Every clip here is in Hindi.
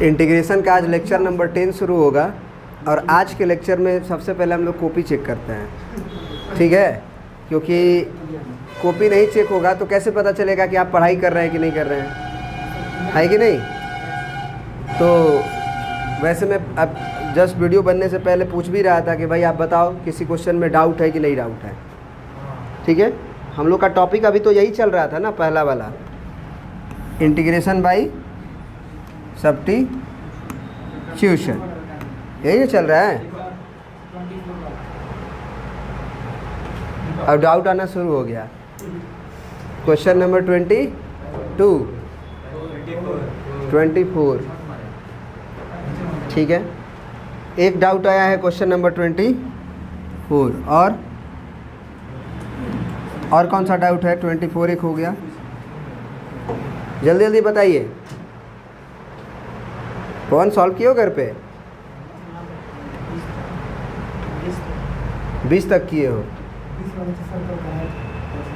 इंटीग्रेशन का आज लेक्चर नंबर 10 शुरू होगा और आज के लेक्चर में सबसे पहले हम लोग कॉपी चेक करते हैं, ठीक है। क्योंकि कॉपी नहीं चेक होगा तो कैसे पता चलेगा कि आप पढ़ाई कर रहे हैं कि नहीं कर रहे हैं, है कि नहीं। तो वैसे मैं अब जस्ट वीडियो बनने से पहले पूछ भी रहा था कि भाई आप बताओ किसी क्वेश्चन में डाउट है कि नहीं डाउट है, ठीक है। हम लोग का टॉपिक अभी तो यही चल रहा था ना, पहला वाला इंटीग्रेशन बाई सब्स्टिट्यूशन, यही चल रहा है। अब डाउट आना शुरू हो गया। क्वेश्चन नंबर 24, ठीक है। एक डाउट आया है क्वेश्चन नंबर 24 और कौन सा डाउट है? 24 एक हो गया, जल्दी जल्दी बताइए। कौन सॉल्व किए हो घर पे? 20 तक किए हो?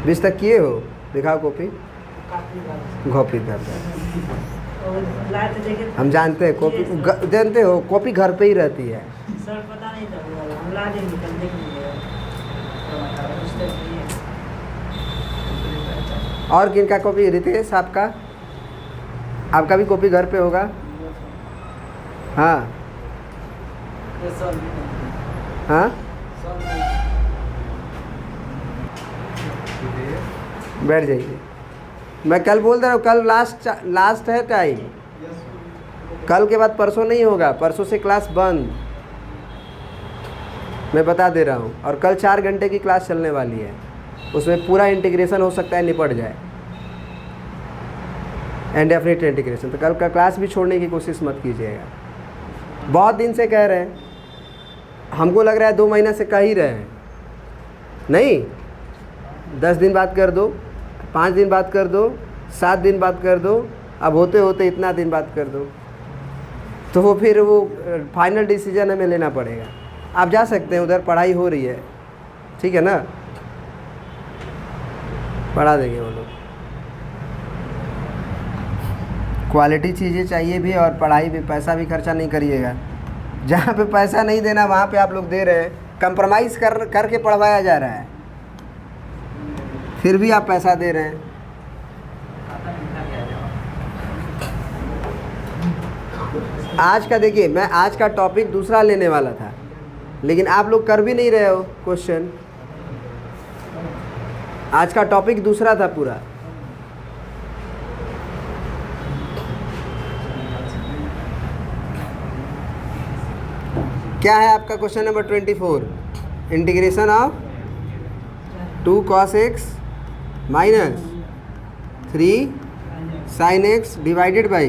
20 तक किए हो? दिखाओ कॉपी। हम जानते हैं कॉपी, जानते हो कॉपी घर पे ही रहती है। सर पता नहीं था, हम ला देंगे कल देख लीजिएगा। और किनका कॉपी? रितेश आपका? आपका भी कॉपी घर पे होगा? हाँ हाँ, बैठ जाइए। मैं कल बोल दे रहा हूँ, कल लास्ट है टाइम। कल के बाद परसों नहीं होगा, परसों से क्लास बंद, मैं बता दे रहा हूँ। और कल 4 घंटे की क्लास चलने वाली है, उसमें पूरा इंटीग्रेशन हो सकता है निपट जाए, इनडेफिनिट इंटीग्रेशन। तो कल का क्लास भी छोड़ने की कोशिश मत कीजिएगा। बहुत दिन से कह रहे हैं, हमको लग रहा है 2 महीना से कह ही रहे हैं। नहीं, 10 दिन बात कर दो, 5 दिन बात कर दो, 7 दिन बात कर दो, अब होते होते इतना दिन बात कर दो, तो वो फिर वो फाइनल डिसीजन हमें लेना पड़ेगा। आप जा सकते हैं, उधर पढ़ाई हो रही है, ठीक है ना, पढ़ा देंगे वो लोग। क्वालिटी चीज़ें चाहिए भी और पढ़ाई भी, पैसा भी खर्चा नहीं करिएगा। जहाँ पे पैसा नहीं देना वहाँ पे आप लोग दे रहे हैं, कंप्रोमाइज़ करके पढ़वाया जा रहा है, फिर भी आप पैसा दे रहे हैं। आज का देखिए, मैं आज का टॉपिक दूसरा लेने वाला था, लेकिन आप लोग कर भी नहीं रहे हो क्वेश्चन। आज का टॉपिक दूसरा था पूरा। क्या है आपका question number 24? Integration of 2 cos x minus 3 sin x divided by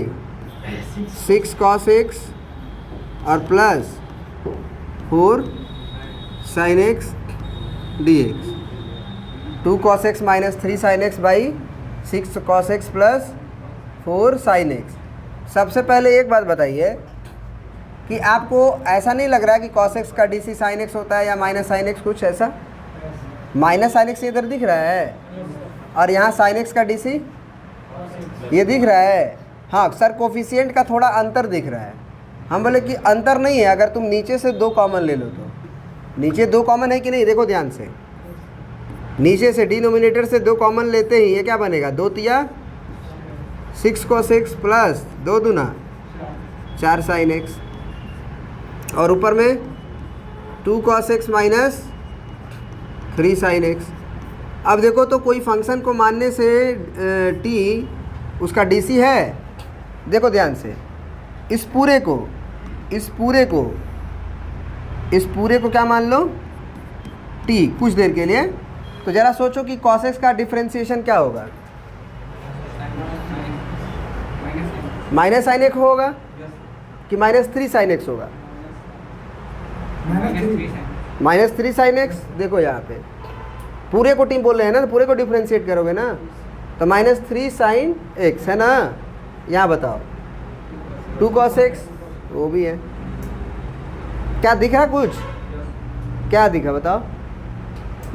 6 cos x और plus 4 sin x dx। 2 cos x minus 3 sin x by 6 cos x plus 4 sin x। सबसे पहले एक बात बताइए कि आपको ऐसा नहीं लग रहा है कि cos x का dc sin x होता है या माइनस sin x, कुछ ऐसा? माइनस sin x इधर दिख रहा है और यहाँ sin x का dc ये दिख रहा है। हाँ सर, कोफिशिएंट का थोड़ा अंतर दिख रहा है। हम बोले कि अंतर नहीं है, अगर तुम नीचे से 2 कॉमन ले लो तो। नीचे 2 कॉमन है कि नहीं? देखो ध्यान से, नीचे से डिनोमिनेटर से 2 कॉमन लेते ही ये क्या बनेगा? 2 तिया 6 cos x प्लस 2 दूना 4 sin x, और ऊपर में 2 cos x minus 3 sin x। अब देखो तो कोई फंक्शन को मानने से t उसका dc है। देखो ध्यान से, इस पूरे को क्या मान लो? t, कुछ देर के लिए। तो ज़रा सोचो कि cos x का डिफ्रेंशिएशन क्या होगा? माइनस sin x होगा कि माइनस 3 sin x होगा? Minus 3 sin x। देखो यहाँ पे पूरे को टीम बोल रहे हैं ना, तो पूरे को डिफ्रेंशिएट करोगे ना, तो माइनस 3 sin x है ना। यहाँ बताओ 2 cos x वो भी है। क्या दिख रहा? कुछ क्या दिखा बताओ?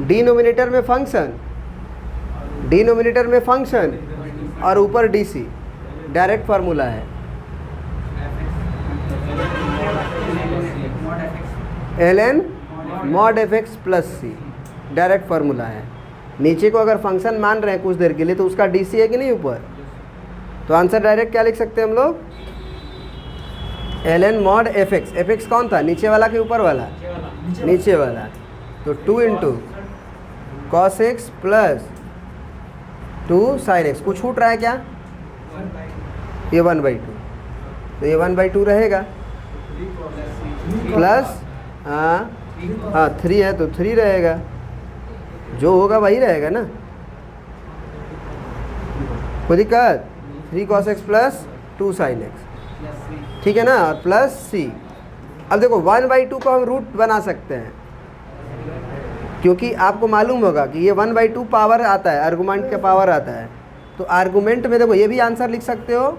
डिनोमिनेटर में फंक्शन और ऊपर डीसी, डायरेक्ट फार्मूला है। ln mod fx प्लस सी, डायरेक्ट फार्मूला है। नीचे को अगर फंक्शन मान रहे हैं कुछ देर के लिए तो उसका डी सी है कि नहीं ऊपर, तो आंसर डायरेक्ट क्या लिख सकते हैं हम लोग, ln mod fx। fx कौन था, नीचे वाला कि ऊपर वाला, नीचे वाला, तो 2 into cos x plus 2 sine x. कुछ छूट रहा है क्या, ये 1/2, तो ये 1/2 रहेगा प्लस हाँ 3 है तो 3 रहेगा, जो होगा वही रहेगा ना, कोई दिक्कत। 3 cos x plus 2 sin x, ठीक है ना, और प्लस सी। अब देखो 1/2 को हम रूट बना सकते हैं, क्योंकि आपको मालूम होगा कि ये 1/2 पावर आता है, आर्गूमेंट का पावर आता है, तो आर्गूमेंट में देखो ये भी आंसर लिख सकते हो,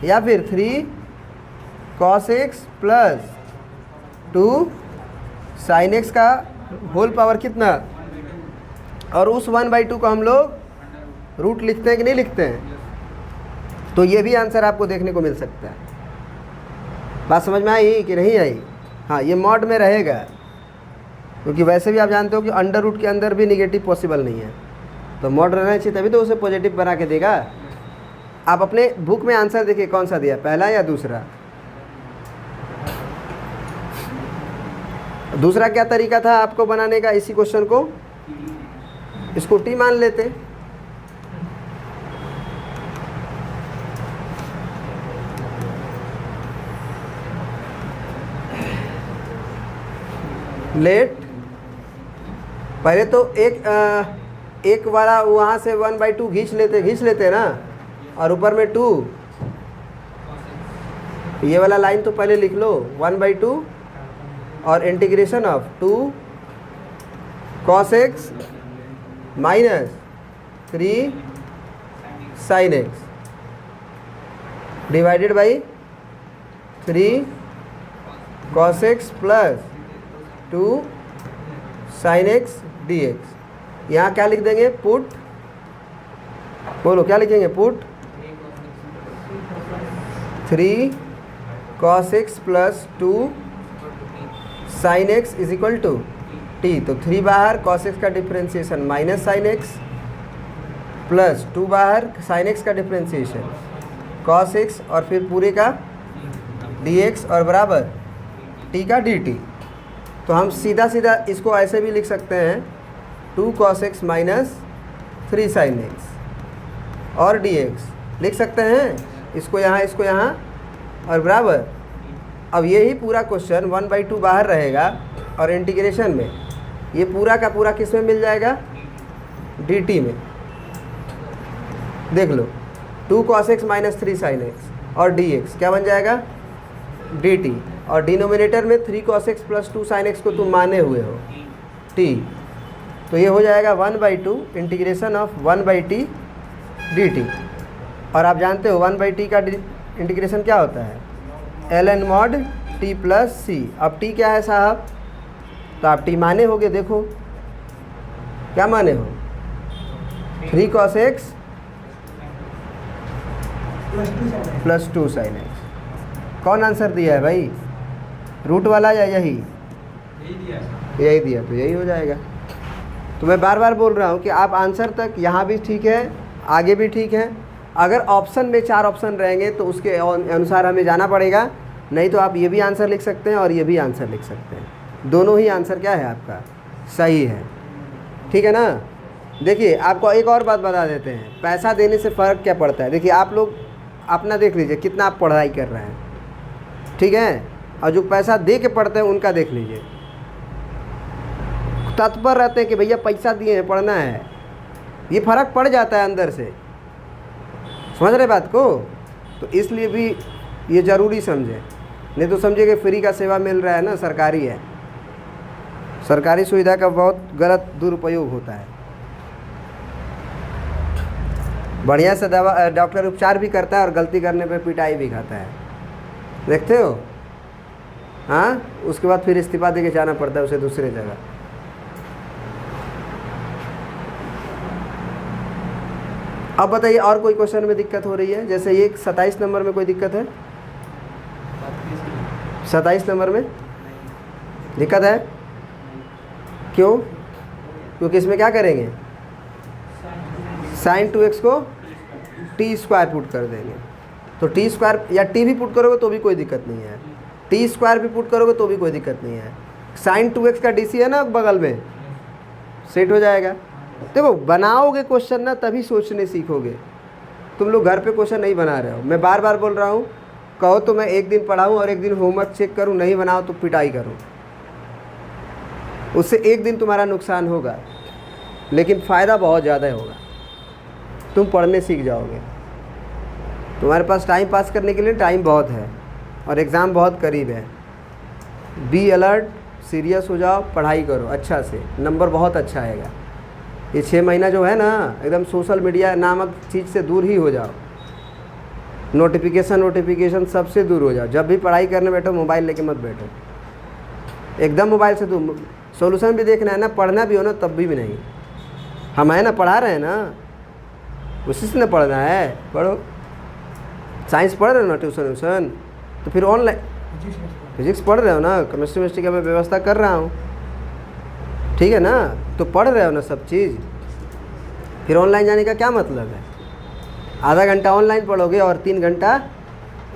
या फिर 3 cos x plus 2 sin x का होल पावर कितना, और उस 1/2 को हम लोग रूट लिखते हैं कि नहीं लिखते हैं, तो ये भी आंसर आपको देखने को मिल सकता है। बात समझ में आई कि नहीं आई? हाँ, ये मॉड में रहेगा, क्योंकि वैसे भी आप जानते हो कि अंडर रूट के अंदर भी निगेटिव पॉसिबल नहीं है, तो मॉड रहना चाहिए, तभी तो उसे पॉजिटिव बना के देगा। आप अपने बुक में आंसर देखिए कौन सा दिया, पहला या दूसरा। दूसरा क्या तरीका था आपको बनाने का इसी क्वेश्चन को, इसको टी मान लेते, लेट पहले तो एक वाला वहाँ से 1/2 घींच लेते ना, और ऊपर में 2, ये वाला लाइन तो पहले लिख लो 1/2 और integration of 2 cos x minus 3 sin x divided by 3 cos x plus 2 sin x dx। यहाँ क्या लिख देंगे, पुट, बोलो क्या लिखेंगे, put 3 cos x plus 2 sin x is equal to t, तो 3 बाहर, cos x का differentiation minus sin x, plus 2 बाहर, sin x का डिफ्रेंशिएशन cos x, और फिर पूरे का dx, और बराबर t का dt। तो हम सीधा सीधा इसको ऐसे भी लिख सकते हैं 2 cos x minus 3 sin x और dx लिख सकते हैं, इसको यहाँ और बराबर। अब यही पूरा क्वेश्चन 1/2 बाहर रहेगा, और इंटीग्रेशन में ये पूरा का पूरा किस में मिल जाएगा, dt में। देख लो 2 cos x minus 3 sin x और dx क्या बन जाएगा, dt, और डिनोमिनेटर में 3 cos x plus 2 sin x को तुम माने हुए हो t, तो ये हो जाएगा 1/2 इंटीग्रेशन ऑफ 1/t dt। और आप जानते हो 1/t का इंटीग्रेशन क्या होता है, ln mod t प्लस सी। अब t क्या है साहब, तो आप t माने होगे, देखो क्या माने हो, 3 cos x plus 2 sin x। कौन आंसर दिया है भाई, रूट वाला या यही दिया, तो यही हो जाएगा। तो मैं बार बार बोल रहा हूँ कि आप आंसर तक यहाँ भी ठीक है, आगे भी ठीक है। अगर ऑप्शन में 4 ऑप्शन रहेंगे तो उसके अनुसार हमें जाना पड़ेगा, नहीं तो आप ये भी आंसर लिख सकते हैं और ये भी आंसर लिख सकते हैं। दोनों ही आंसर क्या है आपका, सही है, ठीक है ना। देखिए आपको एक और बात बता देते हैं, पैसा देने से फ़र्क क्या पड़ता है। देखिए आप लोग अपना देख लीजिए कितना आप पढ़ाई कर रहे हैं, ठीक है, और जो पैसा दे के पढ़ते हैं उनका देख लीजिए, तत्पर रहते हैं कि भैया पैसा दिए हैं पढ़ना है, ये फ़र्क पड़ जाता है अंदर से, समझ रहे बात को। तो इसलिए भी ये ज़रूरी समझें, नहीं तो समझे कि फ्री का सेवा मिल रहा है ना, सरकारी है, सरकारी सुविधा का बहुत गलत दुरुपयोग होता है। बढ़िया से दवा डॉक्टर उपचार भी करता है और गलती करने पे पिटाई भी खाता है, देखते हो। हाँ, उसके बाद फिर इस्तीफा दे के जाना पड़ता है उसे दूसरे जगह। अब बताइए और कोई क्वेश्चन में दिक्कत हो रही है, जैसे ये 27 नंबर में कोई दिक्कत है, 27 नंबर में दिक्कत है? क्यों? क्योंकि इसमें क्या करेंगे, साइन 2x को टी स्क्वायर पुट कर देंगे। तो टी स्क्वायर या टी भी पुट करोगे तो भी कोई दिक्कत नहीं है, टी स्क्वायर भी पुट करोगे तो भी कोई दिक्कत नहीं है। साइन 2x का डीसी है ना बगल में, सेट हो जाएगा। देखो बनाओगे क्वेश्चन ना तभी सोचने सीखोगे। तुम लोग घर पे क्वेश्चन नहीं बना रहे हो। मैं बार बार बोल रहा हूँ, कहो तो मैं एक दिन पढ़ाऊँ और एक दिन होमवर्क चेक करूँ, नहीं बनाओ तो पिटाई करूँ। उससे एक दिन तुम्हारा नुकसान होगा लेकिन फ़ायदा बहुत ज़्यादा होगा। तुम पढ़ने सीख जाओगे। तुम्हारे पास टाइम पास करने के लिए टाइम बहुत है और एग्ज़ाम बहुत करीब है। बी अलर्ट, सीरियस हो जाओ, पढ़ाई करो अच्छा से, नंबर बहुत अच्छा आएगा। ये 6 महीना जो है ना, एकदम सोशल मीडिया नामक चीज़ से दूर ही हो जाओ। नोटिफिकेशन सबसे दूर हो जाओ। जब भी पढ़ाई करने बैठो मोबाइल लेके मत बैठो, एकदम मोबाइल से दूर। सॉल्यूशन भी देखना है ना, पढ़ना भी हो ना तब भी नहीं। हम है ना, पढ़ा रहे हैं ना, उसी से ना पढ़ना है, पढ़ो। साइंस पढ़ रहे हो ना ट्यूशन, तो फिर ऑनलाइन फिजिक्स पढ़ रहे हो ना, केमिस्ट्री का मैं व्यवस्था कर रहा हूँ, ठीक है ना। तो पढ़ रहे हो ना सब चीज़, फिर ऑनलाइन जाने का क्या मतलब है? आधा घंटा ऑनलाइन पढ़ोगे और 3 घंटा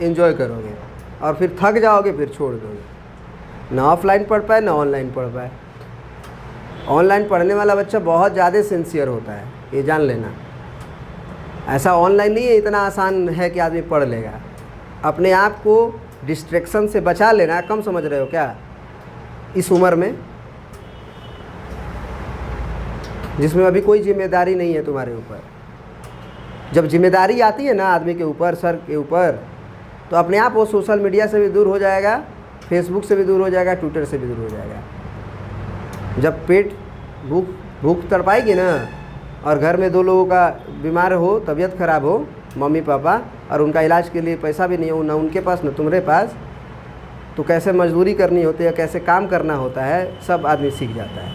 एंजॉय करोगे और फिर थक जाओगे, फिर छोड़ दोगे। ना ऑफलाइन पढ़ पाए ना ऑनलाइन पढ़ पाए। ऑनलाइन पढ़ने वाला बच्चा बहुत ज़्यादा सिंसियर होता है, ये जान लेना। ऐसा ऑनलाइन नहीं है इतना आसान है कि आदमी पढ़ लेगा। अपने आप को डिस्ट्रैक्शन से बचा लेना। कम समझ रहे हो क्या इस उम्र में, जिसमें अभी कोई जिम्मेदारी नहीं है तुम्हारे ऊपर। जब जिम्मेदारी आती है ना आदमी के ऊपर, सर के ऊपर, तो अपने आप वो सोशल मीडिया से भी दूर हो जाएगा, फेसबुक से भी दूर हो जाएगा, ट्विटर से भी दूर हो जाएगा। जब पेट भूख तड़पाएगी ना और घर में 2 लोगों का बीमार हो, तबीयत ख़राब हो, मम्मी पापा, और उनका इलाज के लिए पैसा भी नहीं हो, ना उनके पास ना तुम्हारे पास, तो कैसे मजदूरी करनी होती है, कैसे काम करना होता है, सब आदमी सीख जाता है।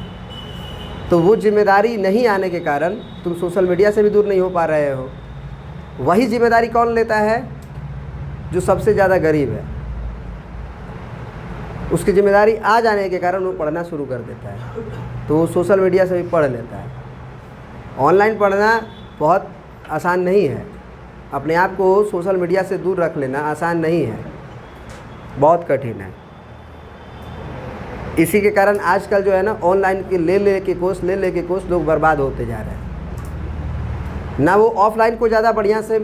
तो वो जिम्मेदारी नहीं आने के कारण तुम सोशल मीडिया से भी दूर नहीं हो पा रहे हो। वही जिम्मेदारी कौन लेता है? जो सबसे ज़्यादा गरीब है। उसकी जिम्मेदारी आ जाने के कारण वो पढ़ना शुरू कर देता है, तो वो सोशल मीडिया से भी पढ़ लेता है। ऑनलाइन पढ़ना बहुत आसान नहीं है। अपने आप को सोशल मीडिया से दूर रख लेना आसान नहीं है, बहुत कठिन है। इसी के कारण आजकल जो है ना, ऑनलाइन के ले ले के कोर्स लोग बर्बाद होते जा रहे हैं। ना वो ऑफलाइन को ज़्यादा बढ़िया से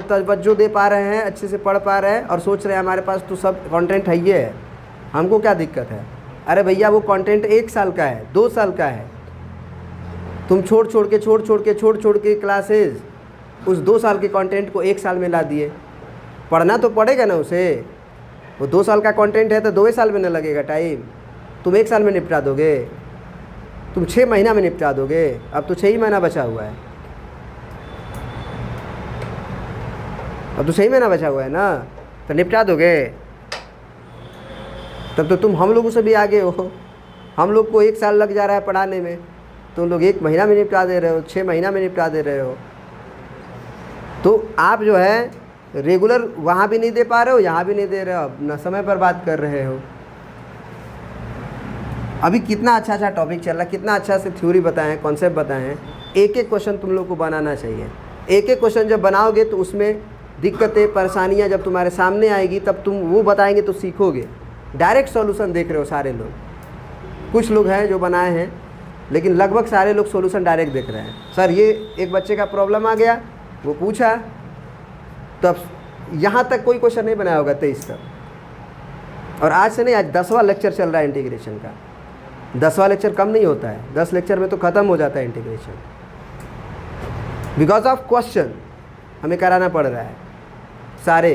तवज्जो दे पा रहे हैं, अच्छे से पढ़ पा रहे हैं, और सोच रहे हैं हमारे पास तो सब कंटेंट है, ये है, हमको क्या दिक्कत है। अरे भैया वो कंटेंट 1 साल का है, 2 साल का है। तुम छोड़ छोड़ के क्लासेज उस 2 साल के कंटेंट को 1 साल में ला दिए। पढ़ना तो पड़ेगा ना उसे। वो 2 साल का कंटेंट है तो 2 साल में न लगेगा टाइम। तुम 1 साल में निपटा दोगे, तुम 6 महीना में निपटा दोगे। अब तो 6 ही महीना बचा हुआ है, अब तो 6 महीना बचा हुआ है ना, तो निपटा दोगे। तब तो तुम हम लोगों से भी आगे हो। हम लोग को 1 साल लग जा रहा है पढ़ाने में, तुम लोग 1 महीना में निपटा दे रहे हो, 6 महीना में निपटा दे रहे हो। तो आप जो है रेगुलर वहाँ भी नहीं दे पा रहे हो, यहाँ भी नहीं दे रहे हो, अपना समय बर्बाद कर रहे हो। अभी कितना अच्छा टॉपिक चल रहा है, कितना अच्छा से थ्योरी बताएं, कॉन्सेप्ट बताएं। एक क्वेश्चन तुम लोग को बनाना चाहिए। एक क्वेश्चन जब बनाओगे तो उसमें दिक्कतें, परेशानियां जब तुम्हारे सामने आएगी तब तुम वो बताएंगे तो सीखोगे। डायरेक्ट सॉल्यूशन देख रहे हो सारे लोग, कुछ लोग हैं जो बनाए हैं, लेकिन लगभग सारे लोग सॉल्यूशन डायरेक्ट देख रहे हैं। सर ये एक बच्चे का प्रॉब्लम आ गया, वो पूछा, तब यहाँ तक कोई क्वेश्चन नहीं बनाया होगा 23 तक। और आज से नहीं, आज 10वां लेक्चर चल रहा है इंटीग्रेशन का। 10वां लेक्चर कम नहीं होता है, 10 लेक्चर में तो ख़त्म हो जाता है इंटीग्रेशन। बिकॉज ऑफ क्वेश्चन हमें कराना पड़ रहा है सारे।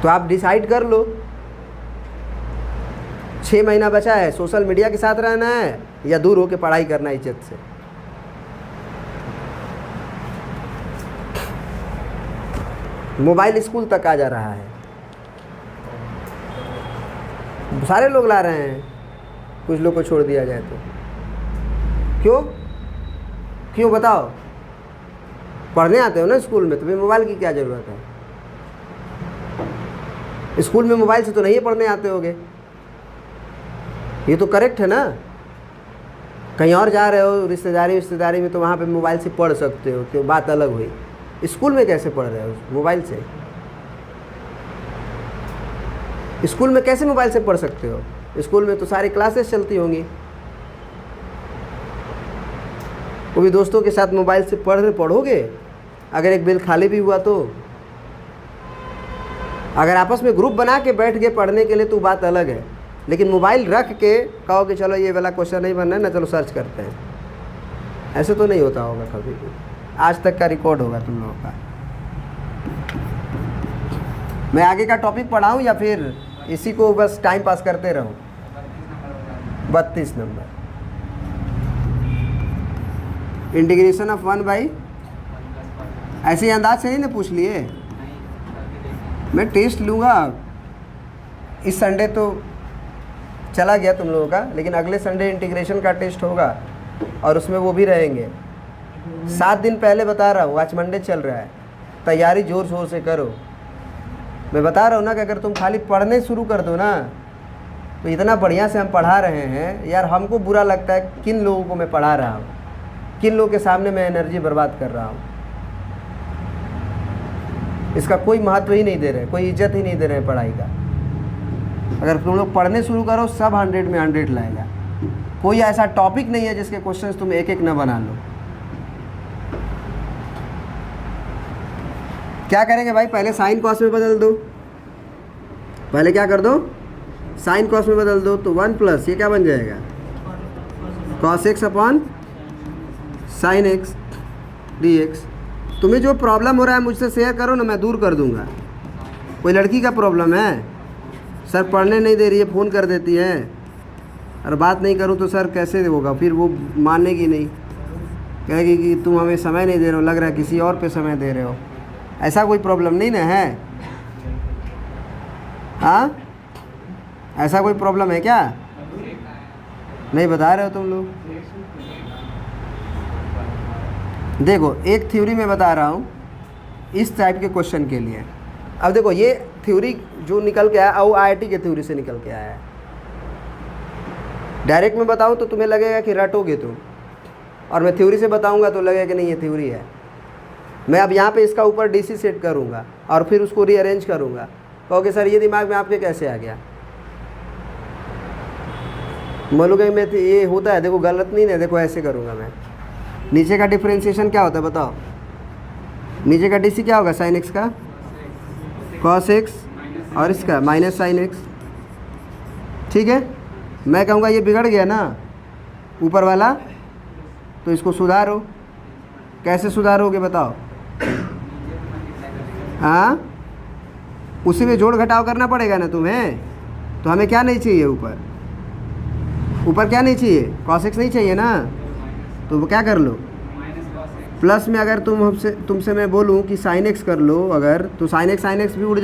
तो आप डिसाइड कर लो, 6 महीना बचा है, सोशल मीडिया के साथ रहना है या दूर होकर पढ़ाई करना इज्जत से। मोबाइल स्कूल तक आ जा रहा है, सारे लोग ला रहे हैं, कुछ लोग को छोड़ दिया जाए तो। क्यों बताओ? पढ़ने आते हो ना स्कूल में, तो फिर मोबाइल की क्या ज़रूरत है? स्कूल में मोबाइल से तो नहीं पढ़ने आते होगे, ये तो करेक्ट है ना। कहीं और जा रहे हो रिश्तेदारी में तो वहाँ पे मोबाइल से पढ़ सकते हो, तो बात अलग हुई। स्कूल में कैसे पढ़ रहे हो मोबाइल से? स्कूल में कैसे मोबाइल से पढ़ सकते हो? स्कूल में तो सारी क्लासेस चलती होंगी, वो भी दोस्तों के साथ मोबाइल से पढ़ोगे? अगर एक बिल खाली भी हुआ तो, अगर आपस में ग्रुप बना के बैठ गए पढ़ने के लिए तो बात अलग है, लेकिन मोबाइल रख के कहो कि चलो ये वाला क्वेश्चन नहीं बनना है ना, चलो सर्च करते हैं, ऐसे तो नहीं होता होगा कभी भी। आज तक का रिकॉर्ड होगा तुम लोगों का। मैं आगे का टॉपिक पढ़ाऊँ या फिर इसी को बस टाइम पास करते रहूँ? 32 नंबर, इंटीग्रेशन ऑफ 1 बाई, ऐसे ही अंदाज से ही ना पूछ लिए। मैं टेस्ट लूँगा, इस संडे तो चला गया तुम लोगों का, लेकिन अगले संडे इंटीग्रेशन का टेस्ट होगा और उसमें वो भी रहेंगे। 7 दिन पहले बता रहा हूँ, आज मंडे चल रहा है, तैयारी ज़ोर शोर से करो। मैं बता रहा हूँ ना कि अगर तुम खाली पढ़ने शुरू कर दो ना, तो इतना बढ़िया से हम पढ़ा रहे हैं यार, हमको बुरा लगता है किन लोगों को मैं पढ़ा रहा हूँ, किन लोगों के सामने मैं एनर्जी बर्बाद कर रहा हूँ। इसका कोई महत्व ही नहीं दे रहे, कोई इज्जत ही नहीं दे रहे हैं पढ़ाई का। अगर तुम लोग पढ़ने शुरू करो, सब 100 में 100 लाएगा। कोई ऐसा टॉपिक नहीं है जिसके क्वेश्चंस तुम एक एक न बना लो। क्या करेंगे भाई? पहले साइन कॉस में बदल दो, पहले क्या कर दो? साइन कॉस में बदल दो, तो 1 प्लस ये क्या बन जाएगा? Cos x upon sine x d x. तुम्हें जो प्रॉब्लम हो रहा है मुझसे शेयर करो ना, मैं दूर कर दूंगा। कोई लड़की का प्रॉब्लम है, सर पढ़ने नहीं दे रही है, फ़ोन कर देती है, और बात नहीं करूं तो सर कैसे होगा? फिर वो मानेगी नहीं, कहेगी कि तुम हमें समय नहीं दे रहे हो, लग रहा है किसी और पे समय दे रहे हो। ऐसा कोई प्रॉब्लम नहीं ना है? हाँ, ऐसा कोई प्रॉब्लम है क्या? नहीं बता रहे हो तुम लोग। देखो, एक थ्योरी में बता रहा हूँ इस टाइप के क्वेश्चन के लिए। अब देखो, ये थ्योरी जो निकल के आया वो IIT के थ्योरी से निकल के आया है। डायरेक्ट में बताऊँ तो तुम्हें लगेगा कि रटोगे तुम, और मैं थ्योरी से बताऊँगा तो लगेगा कि नहीं ये थ्योरी है। मैं अब यहाँ पे इसका ऊपर DC सेट करूँगा और फिर उसको रीअरेंज करूँगा। कहोगे सर ये दिमाग में आपके कैसे आ गया? बोलोगे मैं ये होता है, देखो गलत नहीं है, देखो ऐसे करूँगा मैं। नीचे का डिफरेंशिएशन क्या होता है बताओ? नीचे का DC क्या होगा? साइन एक्स का कॉस एक्स और इसका माइनस साइन एक्स। ठीक है, मैं कहूँगा ये बिगड़ गया ना ऊपर वाला, तो इसको सुधारो। कैसे सुधारोगे बताओ? हाँ, उसी में जोड़ घटाव करना पड़ेगा ना तुम्हें। तो हमें क्या नहीं चाहिए? ऊपर क्या नहीं चाहिए? कॉस एक्स नहीं चाहिए ना, तो वो क्या कर लो? प्लस में अगर तुमसे मैं बोलूँ कि साइन एक्स कर लो अगर, तो साइन एक्स भी उड़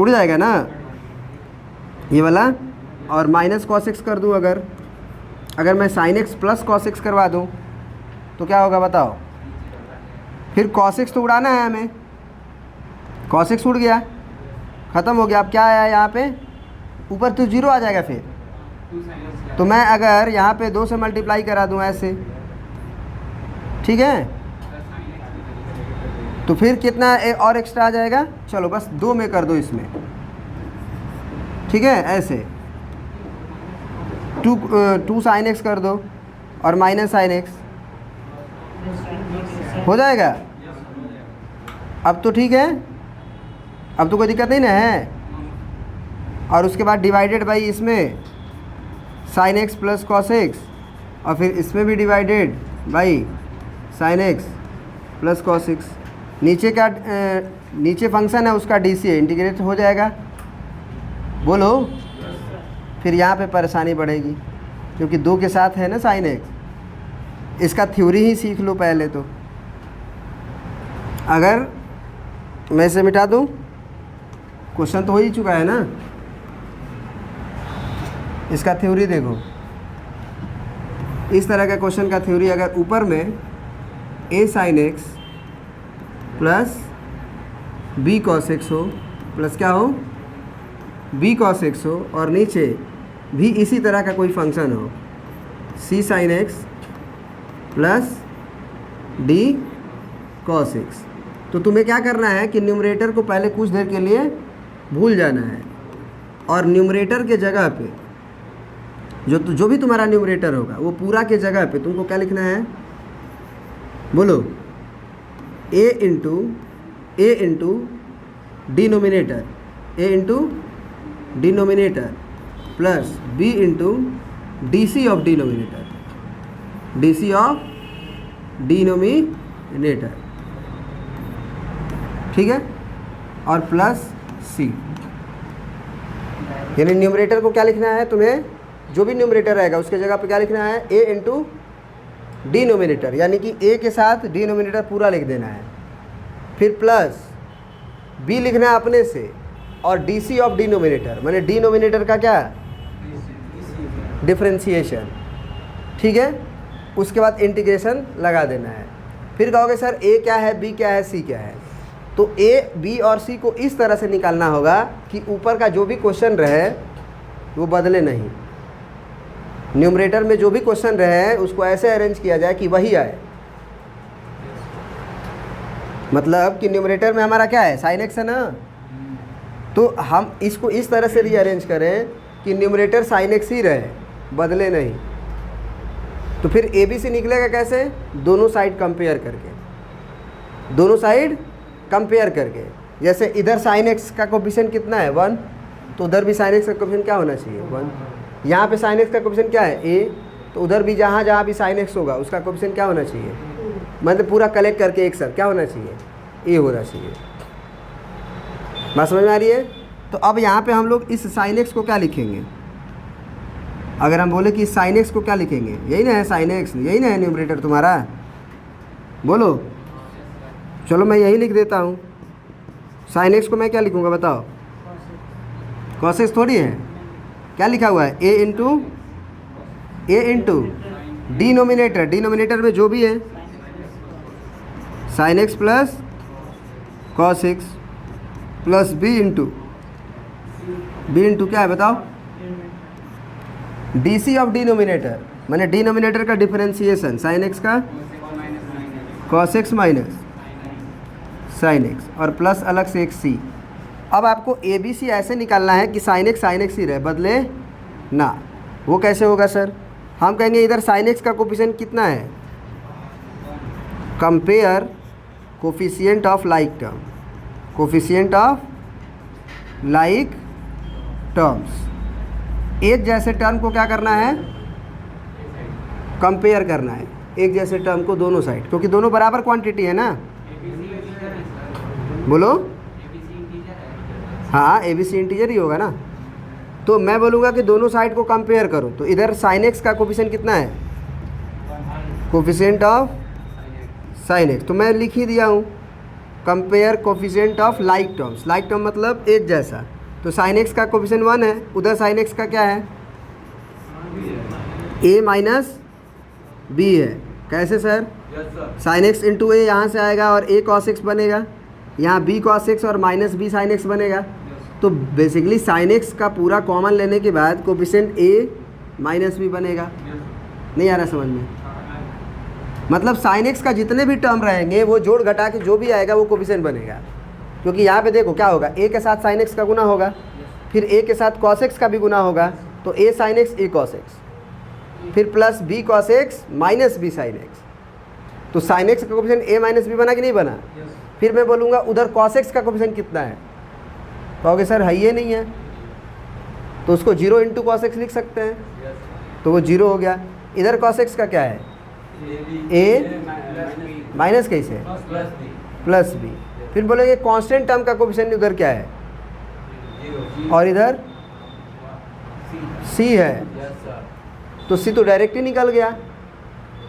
जाएगा ना ये वाला, और माइनस कॉस एक्स कर दूँ अगर मैं sign x plus cos x करवा दूँ तो क्या होगा बताओ? फिर कॉस एक्स तो उड़ाना है हमें, कॉस एक्स उड़ गया, ख़त्म हो गया। अब क्या आया यहाँ पे? ऊपर तो 0 आ जाएगा। फिर तो मैं अगर यहाँ पे 2 से मल्टीप्लाई करा दूँ ऐसे, ठीक है, तो फिर कितना और एक्स्ट्रा आ जाएगा? चलो बस 2 में कर दो इसमें, ठीक है, ऐसे 2 साइन एक्स कर दो और माइनस साइन एक्स हो जाएगा। अब तो ठीक है, अब तो कोई दिक्कत नहीं ना है। और उसके बाद डिवाइडेड बाई इसमें sign x plus cos x, और फिर इसमें भी divided by sine x plus cos x. नीचे फंक्शन है उसका DC है, इंटीग्रेट हो जाएगा। बोलो, फिर यहाँ पे परेशानी बढ़ेगी क्योंकि 2 के साथ है ना साइन एक्स। इसका थ्योरी ही सीख लो पहले तो। अगर मैं इसे मिटा दूँ, क्वेश्चन तो हो ही चुका है ना। इसका थ्योरी देखो, इस तरह का क्वेश्चन का थ्योरी अगर ऊपर में a sin x plus b cos x हो प्लस क्या हो, बी कॉस एक्स हो, और नीचे भी इसी तरह का कोई फंक्शन हो, C sine x plus D cos x. तो तुम्हें क्या करना है कि न्यूमरेटर को पहले कुछ देर के लिए भूल जाना है, और न्यूमरेटर के जगह पे जो भी तुम्हारा न्यूमरेटर होगा वो पूरा के जगह पे तुमको क्या लिखना है, बोलो, A into denominator, A into denominator plus B into D C of denominator, D C of denominator, ठीक है, और प्लस सी। यानी न्यूमरेटर को क्या लिखना है तुम्हें, जो भी न्यूमरेटर रहेगा उसके जगह पे क्या लिखना है, ए इंटू डिनोमिनेटर, यानी कि ए के साथ डिनोमिनेटर पूरा लिख देना है, फिर प्लस बी लिखना है अपने से, और डी सी ऑफ डिनोमिनेटर, मैंने डिनोमिनेटर का क्या, डिफरेंशिएशन, ठीक है। उसके बाद इंटीग्रेशन लगा देना है। फिर कहोगे सर ए क्या है, बी क्या है, सी क्या है, तो ए बी और सी को इस तरह से निकालना होगा कि ऊपर का जो भी क्वेश्चन रहे वो बदले नहीं। न्यूमरेटर में जो भी क्वेश्चन रहे उसको ऐसे अरेंज किया जाए कि वही आए। मतलब कि न्यूमरेटर में हमारा क्या है, साइन एक्स है ना, तो हम इसको इस तरह से रीअरेंज करें कि न्यूमरेटर साइन एक्स ही रहे, बदले नहीं। तो फिर ए बी सी निकलेगा कैसे, दोनों साइड कंपेयर करके, दोनों साइड कंपेयर करके। जैसे इधर साइन एक्स का कोफिशिएंट कितना है 1, तो उधर भी साइन एक्स का कोफिशिएंट क्या होना चाहिए 1। यहाँ पे साइन एक्स का कोफिशिएंट क्या है ए, तो उधर भी जहाँ जहाँ भी साइन एक्स होगा उसका कोफिशिएंट क्या होना चाहिए, मतलब पूरा कलेक्ट करके एक साथ क्या होना चाहिए, ए होना चाहिए। बात समझ में आ रही है। तो अब यहाँ पे हम लोग इस साइन एक्स को क्या लिखेंगे, अगर हम बोले कि साइन एक्स को क्या लिखेंगे, यही ना है साइन एक्स, यही ना है न्यूमरेटर तुम्हारा, बोलो। चलो मैं यही लिख देता हूँ, साइन एक्स को मैं क्या लिखूँगा बताओ, कॉस एक्स थोड़ी है, क्या लिखा हुआ है, ए इंटू डिनोमिनेटर, डिनोमिनेटर में जो भी है sine x plus cos x plus B into क्या है बताओ, डी सी ऑफ डिनोमिनेटर, मैंने डिनोमिनेटर का डिफरेंशिएशन साइन एक्स का cos x minus sine x, और प्लस अलग से एक सी। अब आपको ए बी सी ऐसे निकालना है कि साइन एक्स ही रहे, बदले ना। वो कैसे होगा सर, हम कहेंगे इधर साइन एक्स का कोफिशिएंट कितना है, compare coefficient of like term, coefficient of like terms. एक जैसे टर्म को क्या करना है, कंपेयर करना है एक जैसे टर्म को दोनों साइड, क्योंकि दोनों बराबर क्वांटिटी है ना, बोलो। हाँ ए बी सी इंटीजर ही होगा ना। तो मैं बोलूँगा कि दोनों साइड को कंपेयर करो, तो इधर साइन एक्स का कोफिशिएंट कितना है, कोफिशिएंट ऑफ साइन एक्स, तो मैं लिख ही दिया हूँ, compare coefficient of like terms, like term मतलब एक जैसा। तो साइन एक्स का कोफिशिएंट 1 है, उधर साइन एक्स का क्या है, ए माइनस बी है। कैसे सर, साइन एक्स इंटू ए यहाँ से आएगा और ए कॉस एक्स बनेगा, यहाँ बी कॉस एक्स और माइनस बी साइन एक्स बनेगा। तो बेसिकली साइन एक्स का पूरा कॉमन लेने के बाद कोफिशिएंट ए माइनस बी बनेगा। नहीं आ रहा समझ में, मतलब साइन एक्स का जितने भी टर्म रहेंगे वो जोड़ घटा के जो भी आएगा वो कोफिशिएंट बनेगा। क्योंकि यहाँ पे देखो क्या होगा, ए के साथ साइन एक्स का गुना होगा, फिर ए के साथ कॉस एक्स का भी गुना होगा, तो a sine x a cos x, फिर plus b cos x minus b sine x. तो साइन एक्स का कोफिशिएंट ए माइनस बी बना कि नहीं बना। फिर मैं बोलूँगा उधर कॉस एक्स का कोफिशिएंट कितना है, कहोगे सर है ये नहीं है, तो उसको 0 इंटू कॉस एक्स लिख सकते हैं, तो वो 0 हो गया। इधर कॉस एक्स का क्या है, ए माइनस कैसे प्लस बी। फिर बोलेंगे कांस्टेंट टर्म का कोफिशिएंट उधर क्या है, और इधर सी है, तो सी तो डायरेक्ट ही निकल गया।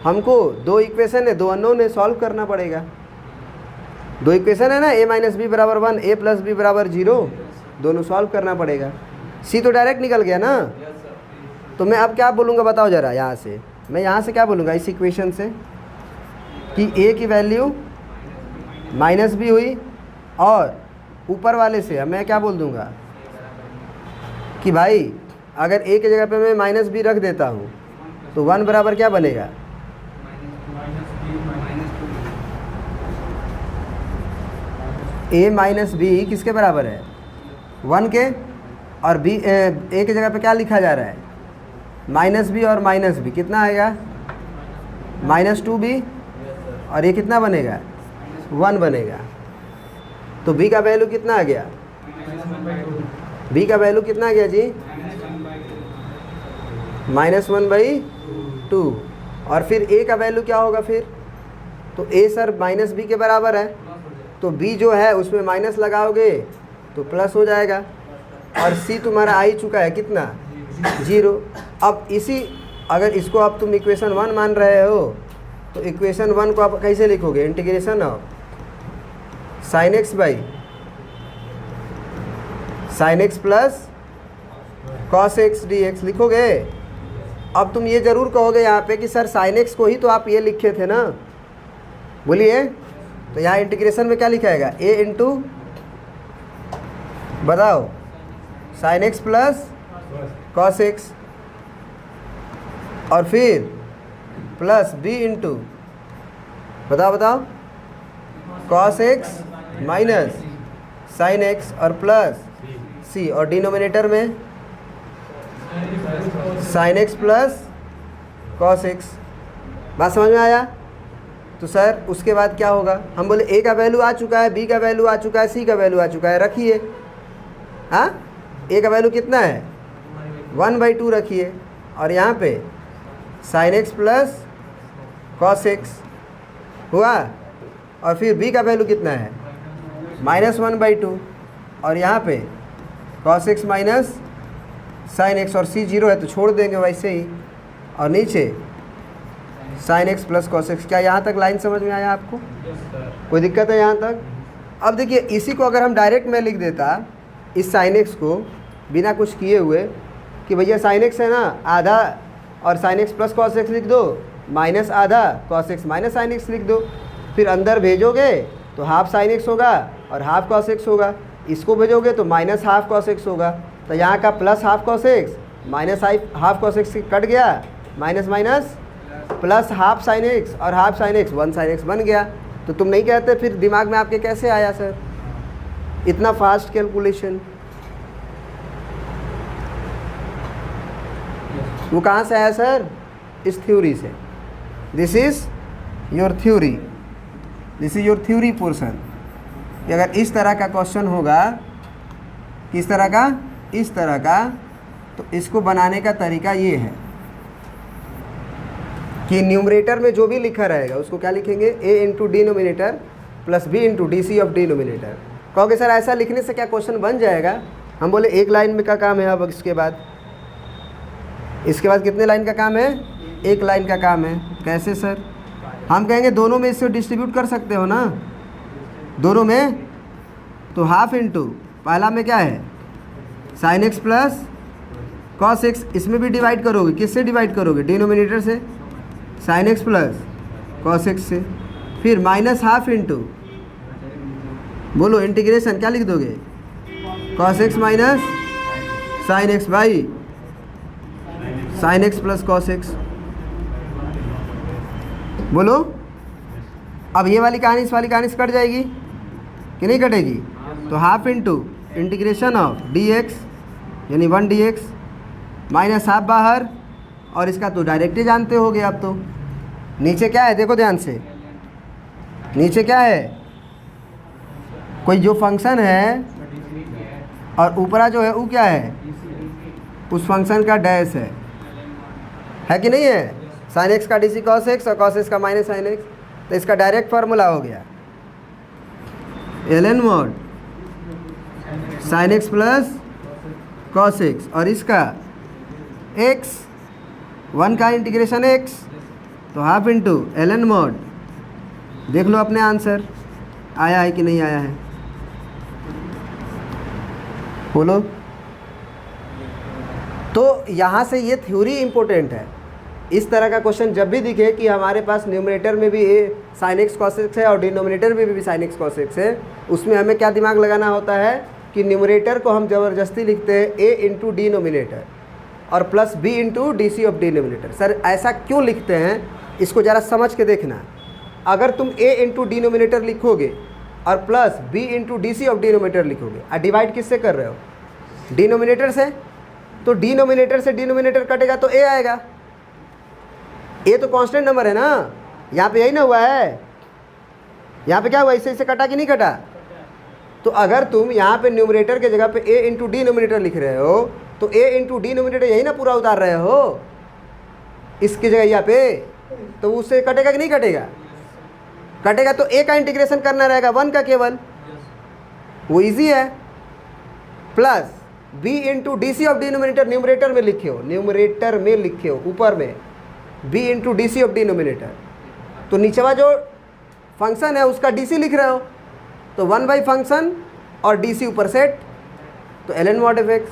हमको 2 इक्वेशन है, 2 अननोन है, सॉल्व करना पड़ेगा। 2 इक्वेशन है ना, ए माइनस बी बराबर 1, ए प्लस बी बराबर 0, दोनों सॉल्व करना पड़ेगा। सी तो डायरेक्ट निकल गया ना। तो मैं अब क्या बोलूँगा बताओ ज़रा, यहाँ से मैं यहाँ से क्या बोलूँगा इस इक्वेशन से, कि ए की वैल्यू माइनस बी हुई और ऊपर वाले से मैं क्या बोल दूंगा कि भाई अगर a की जगह पे मैं माइनस बी रख देता हूँ तो 1 बराबर क्या बनेगा, a माइनस बी किसके बराबर है, 1 के, और b a की जगह पे क्या लिखा जा रहा है, माइनस बी और माइनस बी कितना आएगा, -2b, और ये कितना बनेगा, 1 बनेगा। तो b का वैल्यू कितना आ गया, b का वैल्यू कितना आ गया जी, -1/2। और फिर a का वैल्यू क्या होगा फिर, तो a सर माइनस बी के बराबर है, तो b जो है उसमें माइनस लगाओगे तो प्लस हो जाएगा, और c तुम्हारा आ ही चुका है कितना, 0। अब इसी अगर इसको अब तुम इक्वेशन 1 मान रहे हो तो इक्वेशन 1 को आप कैसे लिखोगे, integration of sin x by sin x plus cos x dx लिखोगे। अब तुम ये ज़रूर कहोगे यहाँ पे कि सर sin x को ही तो आप ये लिखे थे ना, बोलिए। तो यहाँ इंटीग्रेशन में क्या लिखाएगा, a इंटू बताओ sin x plus cos x, और फिर प्लस b इंटू बताओ cos x minus sin x, और प्लस c, और डिनोमिनेटर में sin x plus cos x। बात समझ में आया। तो सर उसके बाद क्या होगा, हम बोले a का वैल्यू आ चुका है, b का वैल्यू आ चुका है, c का वैल्यू आ चुका है, रखिए। हाँ, a का वैल्यू कितना है, 1/2 रखिए, और यहाँ पे sin x plus cos x हुआ, और फिर b का वैल्यू कितना है, -1/2, और यहाँ पे cos x minus sin x, और c 0 है तो छोड़ देंगे वैसे ही, और नीचे sin x plus cos x। क्या यहाँ तक लाइन समझ में आया आपको, कोई दिक्कत है यहाँ तक। अब देखिए इसी को अगर हम डायरेक्ट में लिख देता इस sin x को बिना कुछ किए हुए कि भैया sin x है ना आधा, और sin x plus cos x लिख दो, माइनस आधा cos x minus sin x लिख दो, फिर अंदर भेजोगे तो हाफ sin x होगा और हाफ cos x होगा, इसको भेजोगे तो माइनस हाफ cos x होगा। तो यहाँ का plus half cos x minus half cos x cut गया, minus minus plus half sin x, और half sin x 1 sin x बन गया। तो तुम नहीं कहते फिर दिमाग में आपके कैसे आया सर इतना फास्ट कैलकुलेशन, वो कहाँ से आया सर, इस थ्योरी से। This is your theory, this is your theory portion. अगर इस तरह का क्वेश्चन होगा, किस तरह का, इस तरह का, तो इसको बनाने का तरीका ये है कि न्यूमरेटर में जो भी लिखा रहेगा उसको क्या लिखेंगे, a into denominator plus b into D C of denominator. कहोगे सर ऐसा लिखने से क्या क्वेश्चन बन जाएगा, हम बोले एक लाइन में का काम है। अब इसके बाद कितने लाइन का काम है, एक लाइन का काम है। कैसे सर, हम कहेंगे दोनों में इससे डिस्ट्रीब्यूट कर सकते हो ना, दोनों में, तो हाफ इंटू पहला में क्या है sin x plus cos x, इसमें भी डिवाइड करोगे, किससे डिवाइड करोगे, डिनोमिनेटर से, sin x plus cos x से, फिर माइनस हाफ इंटू बोलो इंटीग्रेशन क्या लिख दोगे, cos x minus sin x by sin x plus cos x। बोलो अब ये वाली कहानी इस वाली कहानी से कट जाएगी कि नहीं कटेगी, तो half into integration of dx यानी 1 dx माइनस हाफ बाहर, और इसका तो डायरेक्ट ही जानते होगे आप। तो नीचे क्या है देखो ध्यान से, नीचे क्या है, कोई जो फंक्शन है और ऊपरा जो है वो क्या है, उस फंक्शन का डैश है कि नहीं है, sin x का डी सी cos x और cos x का माइनस sin x। तो इसका डायरेक्ट फार्मूला हो गया ln mod sin x plus cos x, और इसका x 1 का इंटीग्रेशन x, तो हाफ इंटू ln mod। देख लो अपने आंसर आया है कि नहीं आया है, बोलो। तो यहाँ से ये थ्योरी इम्पोर्टेंट है इस तरह का क्वेश्चन जब भी दिखे कि हमारे पास न्यूमरेटर में भी ए साइन एक्स कॉस एक्स है और डिनोमिनेटर में भी साइन एक्स कॉस एक्स है, उसमें हमें क्या दिमाग लगाना होता है कि न्यूमरेटर को हम ज़बरदस्ती लिखते हैं ए इंटू डिनोमिनेटर और plus B into D C of denominator. Sir ऐसा क्यों लिखते हैं, इसको ज़रा समझ के देखना। अगर तुम ए इंटू डिनोमिनेटर लिखोगे और plus B into D C of denominator लिखोगे और डिवाइड किससे कर रहे हो, डिनोमिनेटर से, तो डिनोमिनेटर से डिनोमिनेटर कटेगा तो ए आएगा। ए तो कांस्टेंट नंबर है ना, यहाँ पे यही ना हुआ है, यहाँ पे क्या हुआ, इससे कटा कि नहीं कटा। तो अगर तुम यहाँ पे न्यूमरेटर के जगह पे ए इंटू डिनोमिनेटर लिख रहे हो तो ए इंटू डिनोमिनेटर यही ना पूरा उतार रहे हो इसकी जगह यहाँ पे, तो उससे कटेगा कि नहीं कटेगा, कटेगा। तो ए का इंटीग्रेशन करना रहेगा 1 का केवल, वो इजी है। Plus B into D C of denominator numerator में लिखे हो, न्यूमरेटर में लिखे हो ऊपर में b into D C of denominator, तो नीचवा जो फंक्शन है उसका डी सी लिख रहे हो, तो 1 बाई फंक्शन और डी सी ऊपर सेट, तो ln mod f x।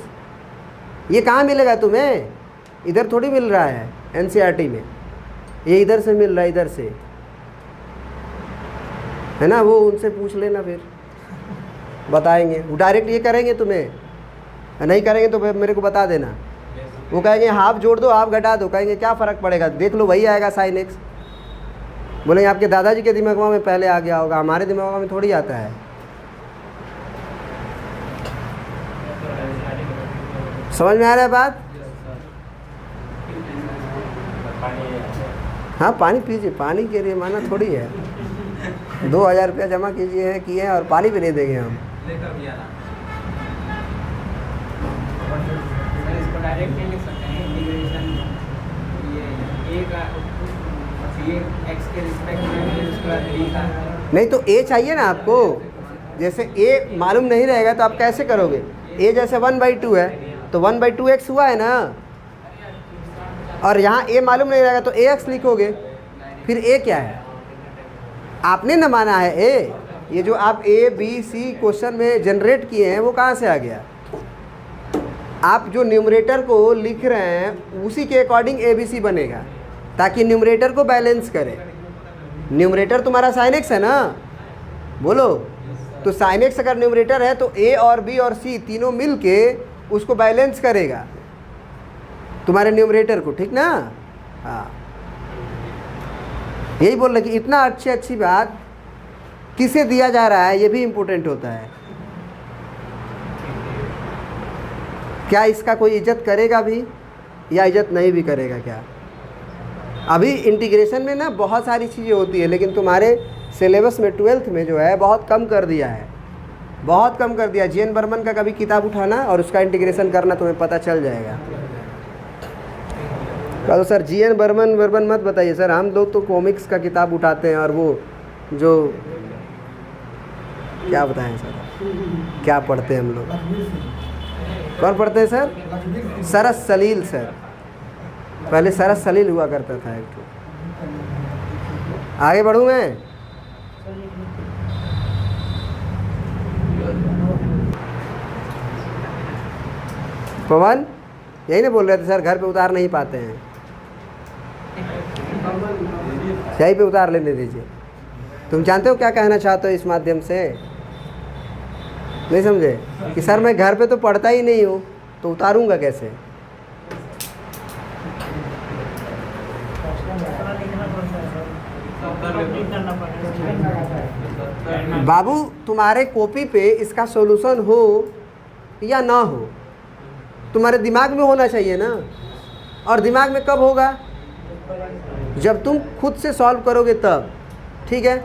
ये कहाँ मिलेगा तुम्हें, इधर थोड़ी मिल रहा है NCERT में, ये इधर से मिल रहा है, इधर से है ना, वो उनसे पूछ लेना, फिर बताएंगे। वो डायरेक्ट ये करेंगे तुम्हें, नहीं करेंगे तो फिर मेरे को बता देना। वो कहेंगे हाफ जोड़ दो हाफ घटा दो, कहेंगे क्या फ़र्क पड़ेगा, देख लो वही आएगा साइन एक्स। बोलेंगे आपके दादाजी के दिमाग में पहले आ गया होगा, हमारे दिमाग में थोड़ी आता है। समझ में आ रहा है बात। हाँ पानी पीजिए, पानी के लिए माना थोड़ी है। 2000 रुपया जमा कीजिए है किए हैं और पानी भी नहीं देंगे हम। डायरेक्ट नहीं लिख सकते हैं इंटीग्रेशन, ये का ये x के रिस्पेक्ट में उसका 3 का, नहीं तो a चाहिए ना आपको, जैसे a मालूम नहीं रहेगा तो आप कैसे करोगे, a जैसे 1/2 है तो 1/2x हुआ है ना, और यहाँ a मालूम नहीं रहेगा तो ax लिखोगे, फिर a क्या है, आपने न माना है a, ये जो आप a b c क्वेश्चन में जनरेट किए हैं वो कहाँ से आ गया। आप जो न्यूमरेटर को लिख रहे हैं उसी के अकॉर्डिंग ए बी सी बनेगा, ताकि न्यूमरेटर को बैलेंस करे। न्यूमरेटर तुम्हारा साइन एक्स है ना, बोलो, तो साइन एक्स अगर न्यूमरेटर है तो ए और बी और सी तीनों मिल के उसको बैलेंस करेगा तुम्हारे न्यूमरेटर को, ठीक ना। हाँ यही बोल रहे कि इतना अच्छी बात किसे दिया जा रहा है ये भी इम्पोर्टेंट होता है। क्या इसका कोई इज्जत करेगा भी या इज्जत नहीं भी करेगा क्या। अभी इंटीग्रेशन में ना बहुत सारी चीज़ें होती है, लेकिन तुम्हारे सिलेबस में 12th में जो है बहुत कम कर दिया है, बहुत कम कर दिया। जीएन बर्मन का कभी किताब उठाना और उसका इंटीग्रेशन करना, तुम्हें पता चल जाएगा। कहो सर जीएन बर्मन मत बताइए सर, हम लोग तो कॉमिक्स का किताब उठाते हैं और वो जो क्या बताएं सर, क्या पढ़ते हैं हम लोग, कौन पढ़ते हैं सर, सरस सलील सर, पहले सरस सलील हुआ करता था एक तो। आगे बढ़ूँ मैं, पवन यही ना बोल रहे थे सर घर पे उतार नहीं पाते हैं, यहीं पे उतार लेने दीजिए। तुम जानते हो क्या कहना चाहते हो इस माध्यम से, नहीं समझे कि सर मैं घर पे तो पढ़ता ही नहीं हूँ तो उतारूंगा कैसे। बाबू तुम्हारे कॉपी पे इसका सॉल्यूशन हो या ना हो, तुम्हारे दिमाग में होना चाहिए ना। और दिमाग में कब होगा, जब तुम खुद से सॉल्व करोगे तब, ठीक है।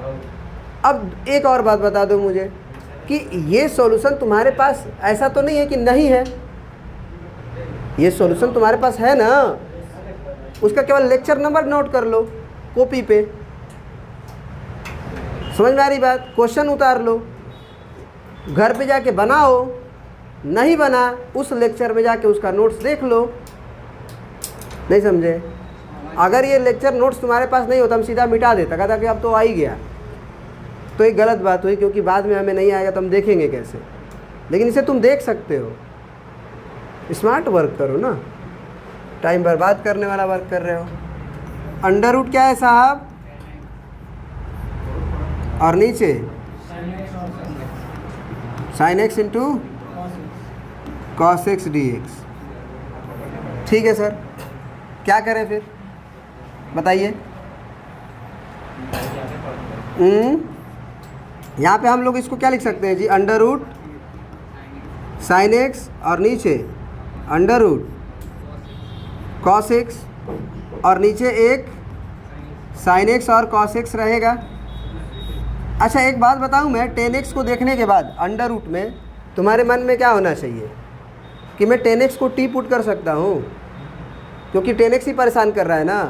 अब एक और बात बता दो मुझे कि ये सॉल्यूशन तुम्हारे पास ऐसा तो नहीं है कि नहीं है, ये सॉल्यूशन तुम्हारे पास है ना, उसका केवल लेक्चर नंबर नोट कर लो कॉपी पे। समझ में आ रही बात, क्वेश्चन उतार लो, घर पे जाके बनाओ, नहीं बना उस लेक्चर में जाके उसका नोट्स देख लो। नहीं समझे, अगर ये लेक्चर नोट्स तुम्हारे पास नहीं होता हम सीधा मिटा देता, कहता कि अब तो आ ही गया, तो एक गलत बात हुई, क्योंकि बाद में हमें नहीं आएगा तो हम देखेंगे कैसे। लेकिन इसे तुम देख सकते हो, स्मार्ट वर्क करो ना, टाइम बर्बाद करने वाला वर्क कर रहे हो। अंडर रूट क्या है साहब, और नीचे sine x into cos x d x. ठीक है सर, क्या करें फिर बताइए। यहाँ पे हम लोग इसको क्या लिख सकते हैं जी, अंडर रूट साइन एक्स और नीचे अंडर रूट कॉस एक्स और नीचे एक साइन एक्स और कॉस एक्स रहेगा। अच्छा एक बात बताऊँ मैं, टेन एक्स को देखने के बाद अंडर रूट में तुम्हारे मन में क्या होना चाहिए कि मैं टेन एक्स को टी पुट कर सकता हूँ, क्योंकि टेन एक्स ही परेशान कर रहा है ना।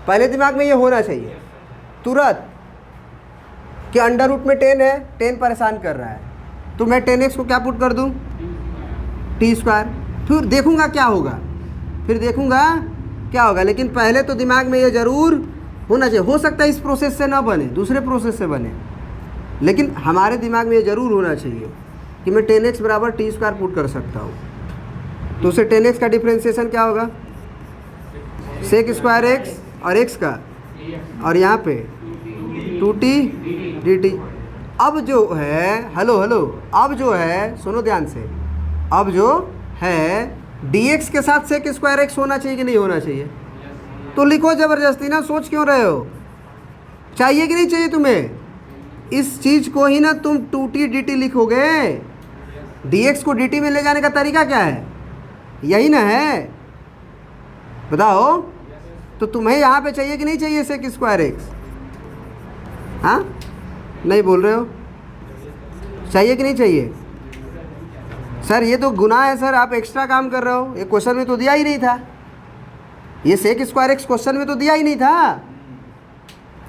पहले दिमाग में ये होना चाहिए तुरंत कि अंडर रूट में 10 है, 10 परेशान कर रहा है, तो मैं 10x को क्या पुट कर दूँ, टी स्क्वायर। फिर देखूँगा क्या होगा, लेकिन पहले तो दिमाग में ये ज़रूर होना चाहिए। हो सकता है इस प्रोसेस से ना बने, दूसरे प्रोसेस से बने, लेकिन हमारे दिमाग में ये ज़रूर होना चाहिए कि मैं 10x बराबर टी स्क्वायर पुट कर सकता हूँ। तो उससे 10x का डिफ्रेंशिएशन क्या होगा, सेक स्क्वायर एक्स और x का, और यहाँ पे 2t dt। अब जो है अब जो है सुनो ध्यान से, अब जो है dx के साथ सेक स्क्वायर एक्स होना चाहिए कि नहीं होना चाहिए। तो लिखो ज़बरदस्ती ना, सोच क्यों रहे हो, चाहिए कि नहीं चाहिए तुम्हें। इस चीज़ को ही ना तुम 2t dt लिखोगे। dx को dt में ले जाने का तरीका क्या है, यही ना है, बताओ। तो तुम्हें यहाँ पे चाहिए कि नहीं चाहिए सेक स्क्वायर एक्स, हाँ नहीं बोल रहे हो, चाहिए कि नहीं चाहिए। सर ये तो गुनाह है सर, आप एक्स्ट्रा काम कर रहे हो, ये क्वेश्चन में तो दिया ही नहीं था, ये सेक स्क्वायर एक्स क्वेश्चन में तो दिया ही नहीं था,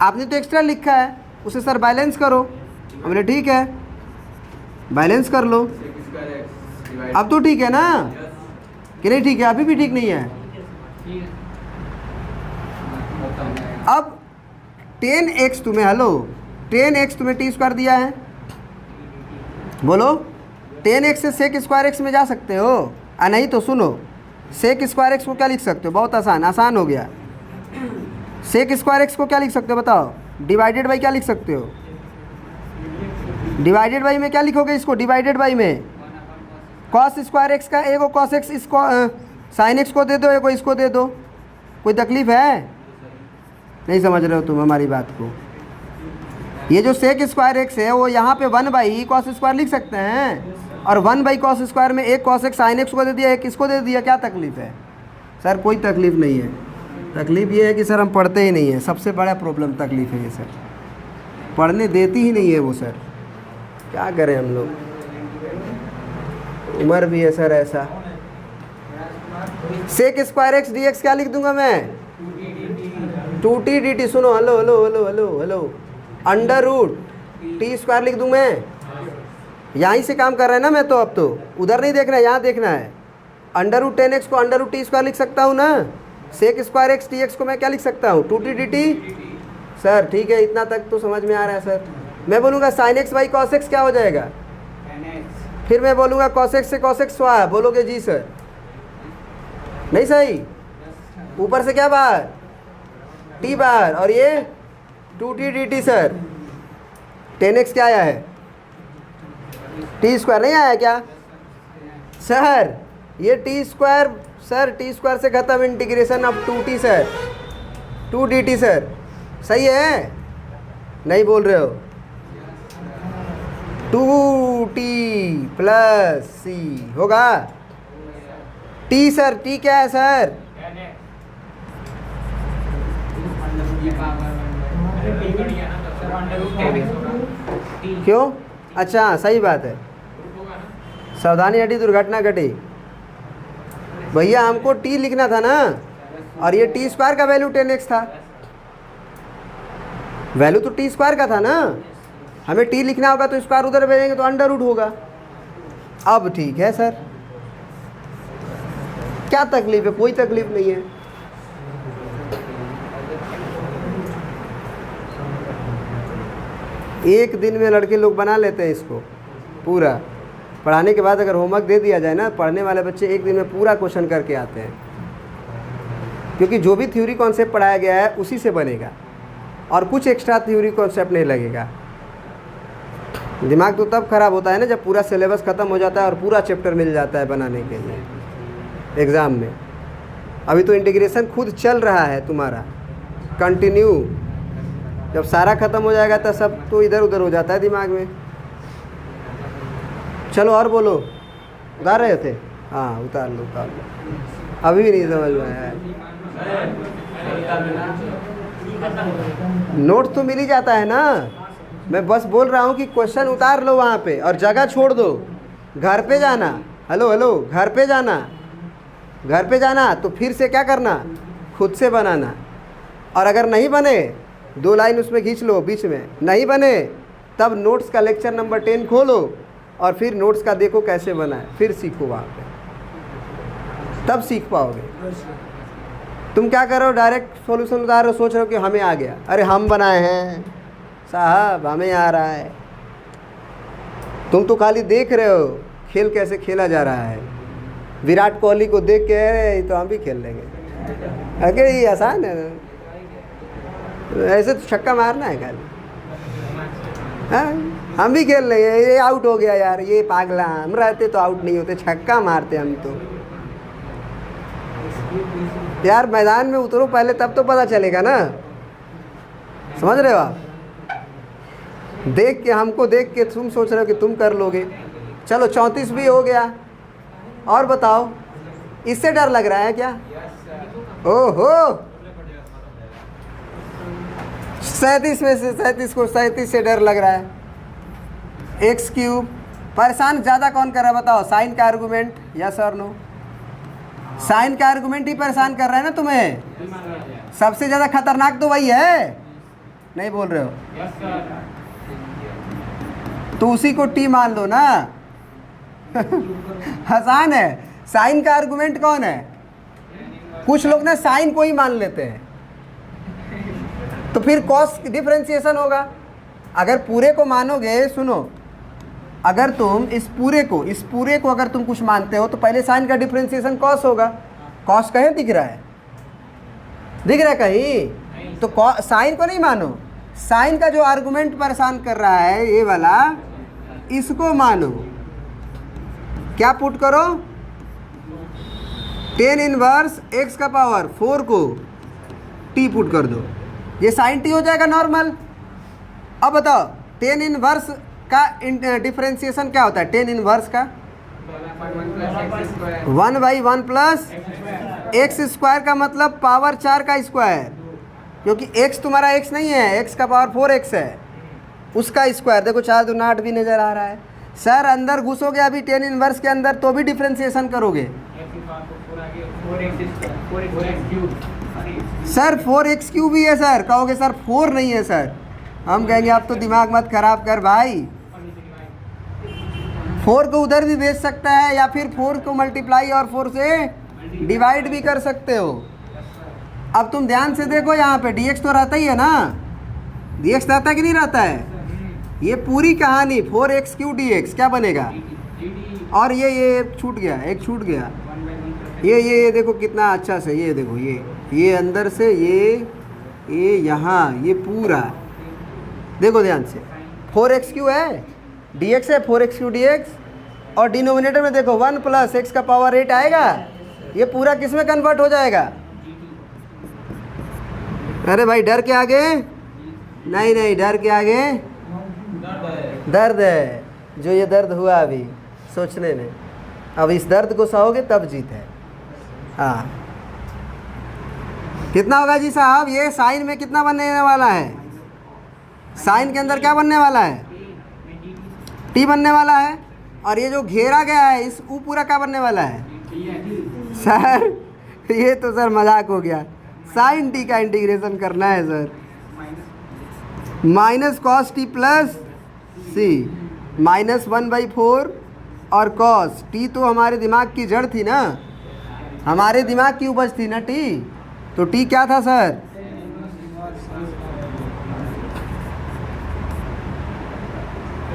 आपने तो एक्स्ट्रा लिखा है। उसे सर बैलेंस करो, हमने ठीक है बैलेंस कर लो। अब तो ठीक है ना कि नहीं ठीक है, अभी भी ठीक नहीं है। अब 10x तुम्हें 10x तुम्हें टी स्क्वायर दिया है, बोलो 10x से सेक स्क्वायर एक्स में जा सकते हो। नहीं तो सुनो, सेक स्क्वायर एक्स को क्या लिख सकते हो, बहुत आसान हो गया। सेक स्क्वायर एक्स को क्या लिख सकते हो बताओ, डिवाइडेड बाई क्या लिख सकते हो, डिवाइडेड बाई में क्या लिखोगे इसको, डिवाइडेड बाई में कॉस स्क्वायर एक्स का, एगो कॉस एक्स इसको साइन एक्स को दे दो, एगो इसको दे दो। कोई तकलीफ है, नहीं समझ रहे हो तुम हमारी बात को। ये जो सेक स्क्वायर एक्स है वो यहाँ पे 1/e कॉस स्क्वायर लिख सकते हैं, और 1/e कॉस स्क्वायर में एक कॉस एक्स साइन एक्स को दे दिया, एक इसको दे दिया, क्या तकलीफ है सर। कोई तकलीफ नहीं है, तकलीफ ये है कि सर हम पढ़ते ही नहीं है, सबसे बड़ा प्रॉब्लम तकलीफ है ये सर, पढ़ने देती ही नहीं है वो सर, क्या करें हम लोग, उम्र भी है सर ऐसा। Sec square x d x क्या लिख दूंगा मैं, 2t dt। सुनो, hello, under root t square लिख दूँ मैं, यहीं से काम कर रहा है ना मैं तो, अब तो उधर नहीं देखना है, यहाँ देखना है। अंडर रूट 10x को अंडर रूट टी स्क्वायर लिख सकता हूँ ना, sec square x t x को मैं क्या लिख सकता हूँ, 2t dt। सर ठीक है, इतना तक तो समझ में आ रहा है सर। मैं बोलूँगा sine x by cos x क्या हो जाएगा, फिर मैं बोलूँगा कॉस एक्स से कॉस एक्स स्क्वायर, बोलोगे जी सर नहीं सही, ऊपर से क्या बार टी बार, और ये 2t dt सर। 10x क्या आया है, टी स्क्वायर नहीं आया क्या सर, ये T square sir, T square से खत्म, integration of 2t sir, 2 dt sir, सही है नहीं बोल रहे हो। 2t प्लस c होगा, t सर, t क्या है सर, क्यों, अच्छा सही बात है, सावधानी हटी दुर्घटना घटी। भैया हमको t लिखना था ना, और ये टी स्क्वायर का वैल्यू 10x था, वैल्यू तो टी स्क्वायर का था ना, हमें t लिखना होगा तो स्क्वायर उधर भेजेंगे तो अंडर रूट होगा। अब ठीक है सर, क्या तकलीफ है, कोई तकलीफ नहीं है। एक दिन में लड़के लोग बना लेते हैं इसको पूरा, पढ़ाने के बाद अगर होमवर्क दे दिया जाए ना, पढ़ने वाले बच्चे एक दिन में पूरा क्वेश्चन करके आते हैं। क्योंकि जो भी थ्योरी कॉन्सेप्ट पढ़ाया गया है उसी से बनेगा और कुछ एक्स्ट्रा थ्योरी कॉन्सेप्ट नहीं लगेगा। दिमाग तो तब खराब होता है ना जब पूरा सिलेबस ख़त्म हो जाता है और पूरा चैप्टर मिल जाता है बनाने के लिए एग्ज़ाम में। अभी तो इंटीग्रेशन खुद चल रहा है तुम्हारा कंटिन्यू, जब सारा ख़त्म हो जाएगा तो सब तो इधर उधर हो जाता है दिमाग में। चलो और बोलो, उतार रहे थे? हाँ उतार लो उतार लो, अभी भी नहीं समझ में आया। नोट तो मिल ही जाता है ना, मैं बस बोल रहा हूँ कि क्वेश्चन उतार लो वहाँ पे और जगह छोड़ दो। घर पे जाना, हेलो हेलो, घर पे जाना, घर पे जाना तो फिर से क्या करना, खुद से बनाना। और अगर नहीं बने 2 लाइन उसमें खींच लो बीच में, नहीं बने तब नोट्स का लेक्चर नंबर 10 खोलो और फिर नोट्स का देखो कैसे बना है, फिर सीखो वहाँ पे, तब सीख पाओगे। तुम क्या करो, डायरेक्ट सॉल्यूशन उतार रहे हो, सोच रहे हो कि हमें आ गया। अरे हम बनाए हैं साहब, हमें आ रहा है। तुम तो खाली देख रहे हो खेल कैसे खेला जा रहा है। विराट कोहली को देख के ये तो हम भी खेल लेंगे। अगर ये आसान है ना, ऐसे तो छक्का मारना है खाली। हाँ हम भी खेल लेंगे। ये आउट हो गया यार, ये पागला, हम रहते तो आउट नहीं होते, छक्का मारते हम तो। यार मैदान में उतरो पहले, तब तो पता चलेगा ना। समझ रहे हो आप? देख के, हमको देख के तुम सोच रहे हो कि तुम कर लोगे। चलो 34 भी हो गया। और बताओ, इससे डर लग रहा है क्या? ओहो 37 में से 37 को 37 से डर लग रहा है। एक्स क्यूब परेशान ज़्यादा कौन कर रहा है बताओ? साइन का आर्गूमेंट, यस और नो? साइन का आर्गूमेंट ही परेशान कर रहा है ना तुम्हें। सबसे ज़्यादा खतरनाक तो वही है, नहीं बोल रहे हो? तो उसी को टी मान लो ना। आसान है। साइन का आर्गूमेंट कौन है? कुछ लोग ना साइन को ही मान लेते हैं, तो फिर कॉस डिफरेंशिएशन होगा। अगर पूरे को मानोगे, सुनो, अगर तुम इस पूरे को अगर तुम कुछ मानते हो तो पहले साइन का डिफरेंशिएशन कॉस होगा। कॉस कहीं दिख रहा है? दिख रहा है कहीं? तो साइन को नहीं मानो, साइन का जो आर्गुमेंट परेशान कर रहा है ये वाला, इसको मानो। क्या पुट करो? tan इनवर्स x का पावर 4 को t पुट कर दो, ये साइन टी हो जाएगा नॉर्मल। अब बताओ tan इनवर्स का डिफरेंशिएशन क्या होता है? tan इनवर्स का 1/1 प्लस एक्स स्क्वायर का मतलब पावर 4 का स्क्वायर, क्योंकि x तुम्हारा x नहीं है, x का पावर 4x है, उसका स्क्वायर। देखो 4 दूना 8 भी नज़र आ रहा है। सर अंदर घुसोगे अभी tan इनवर्स के अंदर तो भी डिफरेंशिएशन करोगे। सर 4x क्यूब भी है सर, कहोगे सर 4 नहीं है सर, हम कहेंगे आप तो दिमाग मत खराब कर भाई। 4 को उधर भी भेज सकता है या फिर 4 को मल्टीप्लाई और 4 से डिवाइड भी कर सकते हो। अब तुम ध्यान से देखो, यहाँ पे dx तो रहता ही है ना, dx रहता है कि नहीं रहता है? ये पूरी कहानी 4x क्यू dx क्या बनेगा? और ये छूट गया, एक छूट गया। ये देखो कितना अच्छा से, ये देखो ये अंदर से ये यहाँ, ये पूरा देखो ध्यान से। 4x क्यू है, dx है 4x क्यू dx, और डिनोमिनेटर में देखो 1 प्लस x का पावर 8 आएगा। ये पूरा किस में कन्वर्ट हो जाएगा? अरे भाई डर के आगे नहीं, डर के आगे दर्द है। जो ये दर्द हुआ अभी सोचने में, अब इस दर्द को सहोगे तब जीत है। हाँ कितना होगा जी साहब? ये साइन में कितना बनने वाला है? साइन के अंदर क्या बनने वाला है? टी बनने वाला है। और ये जो घेरा गया है इस पूरा क्या बनने वाला है? सर ये तो सर मजाक हो गया। साइन टी का इंटीग्रेशन करना है sir, minus cos T plus C, -1/4 और कॉस टी तो हमारे दिमाग की जड़ थी ना, हमारे दिमाग की उपज थी ना टी, तो टी क्या था सर?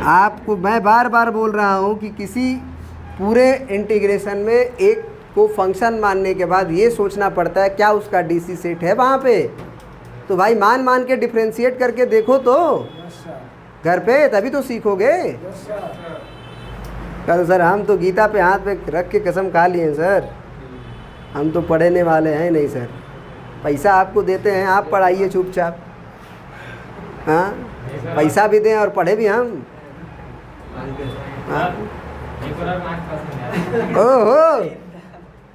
आपको मैं बार बार बोल रहा हूँ कि किसी पूरे इंटीग्रेशन में एक को फंक्शन मानने के बाद ये सोचना पड़ता है क्या उसका डीसी सेट है वहाँ पे। तो भाई मान मान के डिफ्रेंशिएट करके देखो तो घर पे, तभी तो सीखोगे। कल सर हम तो गीता पे हाथ पे रख के कसम खा लिए सर, हम तो पढ़ने वाले हैं नहीं सर। पैसा आपको देते हैं, आप पढ़ाइए चुपचाप। हाँ, पैसा भी दें और पढ़े भी हम। हाँ? ओहो,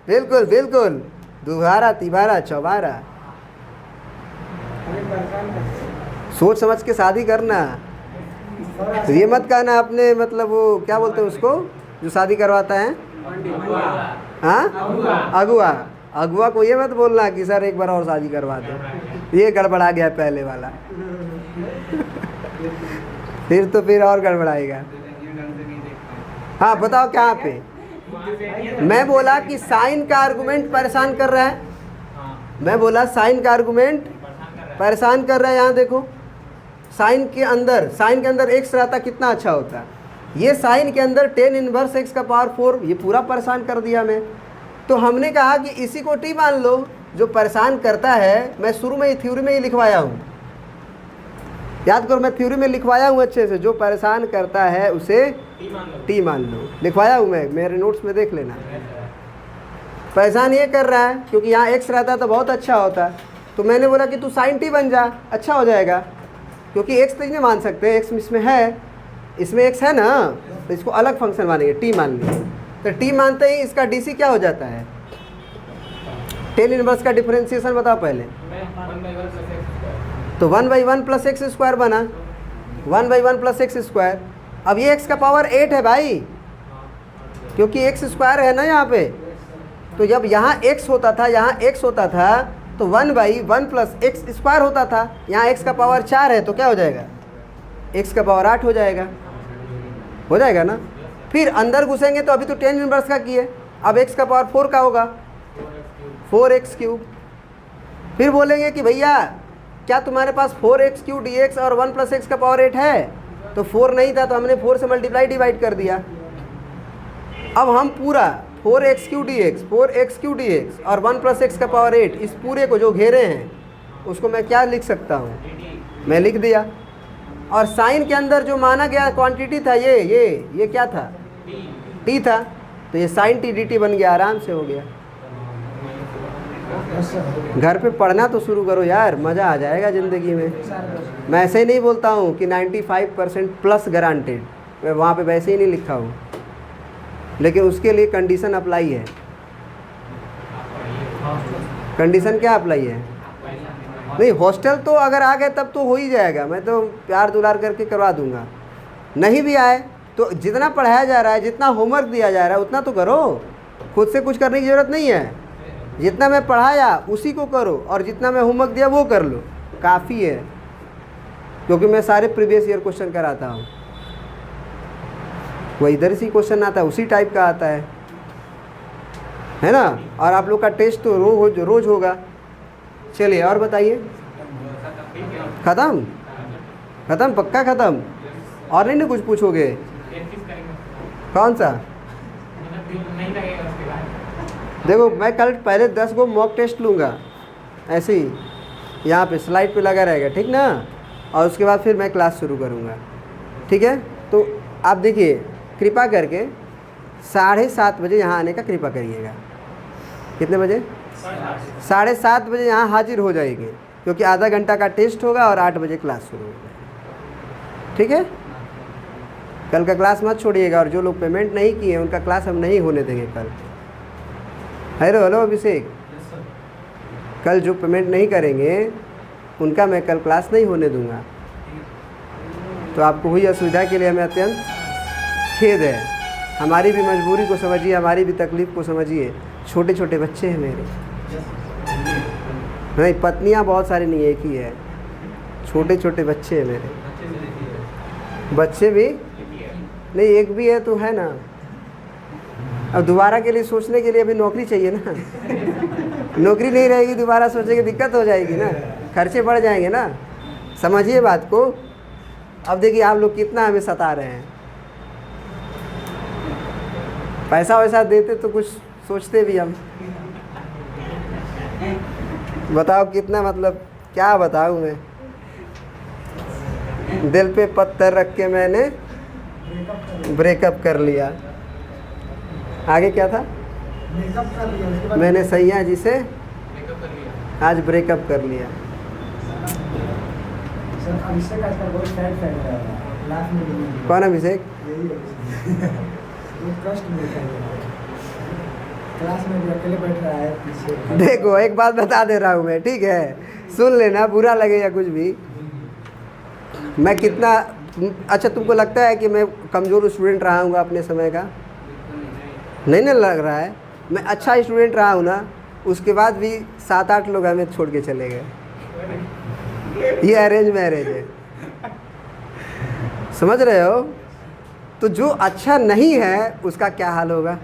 बिल्कुल बिल्कुल, दुबारा तिबारा चौबारा। सोच समझ के शादी करना। तो ये मत कहना अपने मतलब वो क्या बोलते हैं उसको जो शादी करवाता है, हाँ अगुआ। अगुआ को ये मत बोलना कि सर एक बार और शादी करवा दो, ये गड़बड़ा गया पहले वाला। फिर तो फिर और गड़बड़ाएगा। हाँ बताओ क्या पे मैं बोला कि साइन का आर्गुमेंट परेशान कर रहा है। मैं बोला साइन का आर्गुमेंट परेशान कर रहा है। यहाँ देखो साइन के अंदर एक्स रहता कितना अच्छा होता। ये साइन के अंदर tan इनवर्स x का पावर 4, ये पूरा परेशान कर दिया मैं। तो हमने कहा कि इसी को t मान लो जो परेशान करता है। मैं शुरू में ही थ्योरी में ही लिखवाया हूँ, याद करो, मैं थ्योरी में लिखवाया हूँ अच्छे से। जो परेशान करता है उसे t मान लो, लिखवाया हूँ मैं, मेरे नोट्स में देख लेना। परेशान ये कर रहा है क्योंकि यहाँ x रहता तो बहुत अच्छा होता। तो मैंने बोला कि तू साइन t बन जा, अच्छा हो जाएगा। क्योंकि x तो नहीं मान सकते, x इसमें है, इसमें x है ना, तो इसको अलग फंक्शन मानेंगे, t मान लिए। तो t मानते ही इसका डी क्या हो जाता है, tan इनवर्स का डिफरेंशिएशन बताओ पहले। तो 1/1 प्लस एक्स स्क्वायर बना, 1/1 प्लस एक्स स्क्वायर। अब ये x का पावर 8 है भाई, क्योंकि x स्क्वायर है ना यहाँ पे। तो जब यहाँ x होता था, यहाँ x होता था, तो 1/1 प्लस एक्स स्क्वायर होता था। यहाँ x का पावर 4 है, तो क्या हो जाएगा, x का पावर 8 हो जाएगा ना। फिर अंदर घुसेंगे तो अभी तो tan इनवर्स का किए, अब x का पावर 4 का होगा, 4x3। फिर बोलेंगे कि भैया क्या तुम्हारे पास 4x3 dx और 1 प्लस एक्स का पावर 8 है? तो 4 नहीं था, तो हमने 4 से मल्टीप्लाई डिवाइड कर दिया। अब हम पूरा 4x3 dx और 1 प्लस एक्स का पावर 8, इस पूरे को जो घेरे हैं उसको मैं क्या लिख सकता हूँ, मैं लिख दिया। और साइन के अंदर जो माना गया क्वांटिटी था ये क्या था, t था। तो ये साइन t dt बन गया, आराम से हो गया। घर पे पढ़ना तो शुरू करो यार, मज़ा आ जाएगा ज़िंदगी में। मैं ऐसे ही नहीं बोलता हूँ कि 95% प्लस गारंटेड, मैं वहाँ पे वैसे ही नहीं लिखा हूँ, लेकिन उसके लिए कंडीशन अप्लाई है। कंडीशन क्या अप्लाई है? नहीं, हॉस्टल तो अगर आ गए तब तो हो ही जाएगा, मैं तो प्यार दुलार करके करवा दूंगा। नहीं भी आए तो जितना पढ़ाया जा रहा है, जितना होमवर्क दिया जा रहा है उतना तो करो, खुद से कुछ करने की ज़रूरत नहीं है। जितना मैं पढ़ाया उसी को करो, और जितना मैं होमवर्क दिया वो कर लो, काफ़ी है। क्योंकि मैं सारे प्रीवियस ईयर क्वेश्चन कराता हूँ, वो इधर से क्वेश्चन आता है, उसी टाइप का आता है ना। और आप लोग का टेस्ट तो रोज होगा। चलिए और बताइए, ख़त्म पक्का ख़त्म? और नहीं ना कुछ पूछोगे? कौन सा? देखो मैं कल पहले 10 गो मॉक टेस्ट लूँगा, ऐसे ही यहाँ पे स्लाइड पे लगा रहेगा, ठीक ना। और उसके बाद फिर मैं क्लास शुरू करूँगा, ठीक है। तो आप देखिए, कृपा करके 7:30 बजे यहाँ आने का कृपा करिएगा। कितने बजे? 7:30 बजे यहाँ हाजिर हो जाएंगे, क्योंकि आधा घंटा का टेस्ट होगा और 8 बजे क्लास शुरू होगा, ठीक है। कल का क्लास मत छोड़िएगा, और जो लोग पेमेंट नहीं किए उनका क्लास हम नहीं होने देंगे कल। हेलो अभिषेक, कल जो पेमेंट नहीं करेंगे उनका मैं कल क्लास नहीं होने दूंगा। तो आपको हुई असुविधा के लिए हमें अत्यंत खेद है। हमारी भी मजबूरी को समझिए, हमारी भी तकलीफ़ को समझिए। छोटे छोटे बच्चे हैं मेरे, नहीं पत्नियां बहुत सारी नहीं, एक ही है। छोटे छोटे बच्चे हैं मेरे, बच्चे भी नहीं, एक भी है तो है ना। अब दोबारा के लिए सोचने के लिए अभी नौकरी चाहिए ना। नौकरी नहीं रहेगी, दोबारा सोचेंगे दिक्कत हो जाएगी ना, खर्चे बढ़ जाएंगे ना। समझिए बात को। अब देखिए आप लोग कितना हमें सता रहे हैं। पैसा वैसा देते तो कुछ सोचते भी हम। बताओ कितना, मतलब क्या बताऊँ मैं। दिल पे पत्थर रख के मैंने ब्रेकअप कर लिया। आगे क्या था? मेकअप कर लिया उसके बाद मैंने सैया जी से मेकअप कर लिया। आज ब्रेकअप कर लिया। सर अभिषेक आजकल बहुत सैड फैल रहा है, लास्ट में भी कौन अभिषेक? यही है वो कष्ट में फैल रहा है, क्लास में भी अकेले बैठ रहा है पीछे। देखो एक बात बता दे रहा हूँ मैं, ठीक है, सुन लेना, बुरा लगे या कुछ भी। मैं कितना, अच्छा तुमको लगता है कि मैं कमज़ोर स्टूडेंट रहा हूँ अपने समय का? नहीं ना लग रहा है। मैं अच्छा स्टूडेंट रहा हूँ ना, उसके बाद भी 7-8 लोग हमें छोड़ के चले गए। ये अरेंज मैरिज है, समझ रहे हो? तो जो अच्छा नहीं है उसका क्या हाल होगा?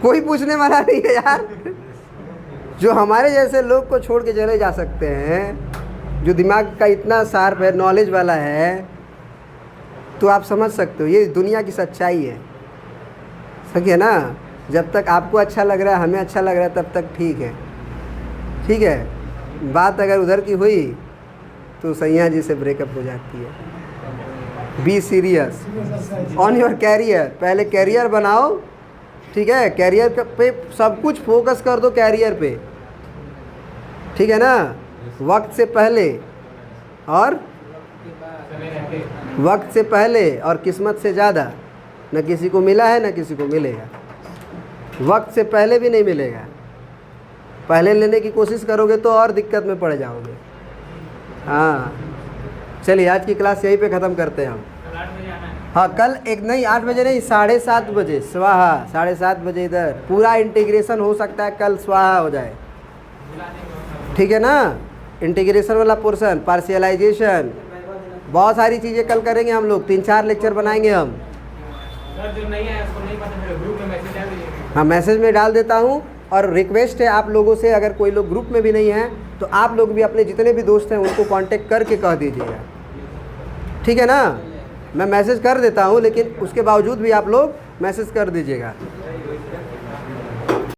कोई पूछने वाला नहीं है यार। जो हमारे जैसे लोग को छोड़ के चले जा सकते हैं, जो दिमाग का इतना शार्प है, नॉलेज वाला है, तो आप समझ सकते हो ये दुनिया की सच्चाई है। सही है ना? जब तक आपको अच्छा लग रहा है, हमें अच्छा लग रहा है, तब तक ठीक है। ठीक है, बात अगर उधर की हुई तो सैया जी से ब्रेकअप हो जाती है। Be serious on your career. पहले कैरियर बनाओ, ठीक है? कैरियर पे सब कुछ फोकस कर दो, कैरियर पे, ठीक है ना? वक्त से पहले और वक्त से पहले और किस्मत से ज़्यादा न किसी को मिला है न किसी को मिलेगा। वक्त से पहले भी नहीं मिलेगा। पहले लेने की कोशिश करोगे तो और दिक्कत में पड़ जाओगे। हाँ, चलिए आज की क्लास यहीं पे ख़त्म करते हैं हम। कल 8 बजे आना है। हाँ, कल एक नहीं, 8 बजे नहीं, 7:30 बजे स्वाहा, 7:30 बजे इधर पूरा इंटीग्रेशन हो सकता है कल स्वाहा हो जाए, ठीक है ना? इंटीग्रेशन वाला पोर्शन, पार्शियलाइजेशन, बहुत सारी चीज़ें कल करेंगे हम लोग। 3-4 लेक्चर बनाएंगे हम। सर जो नहीं है उसको नहीं पता चला, ग्रुप में मैसेज डाल दीजिए। हाँ, मैसेज में डाल देता हूँ। और रिक्वेस्ट है आप लोगों से, अगर कोई लोग ग्रुप में भी नहीं हैं तो आप लोग भी अपने जितने भी दोस्त हैं उनको कांटेक्ट करके कह दीजिएगा, ठीक है ना? मैं मैसेज कर देता हूँ, लेकिन उसके बावजूद भी आप लोग मैसेज कर दीजिएगा।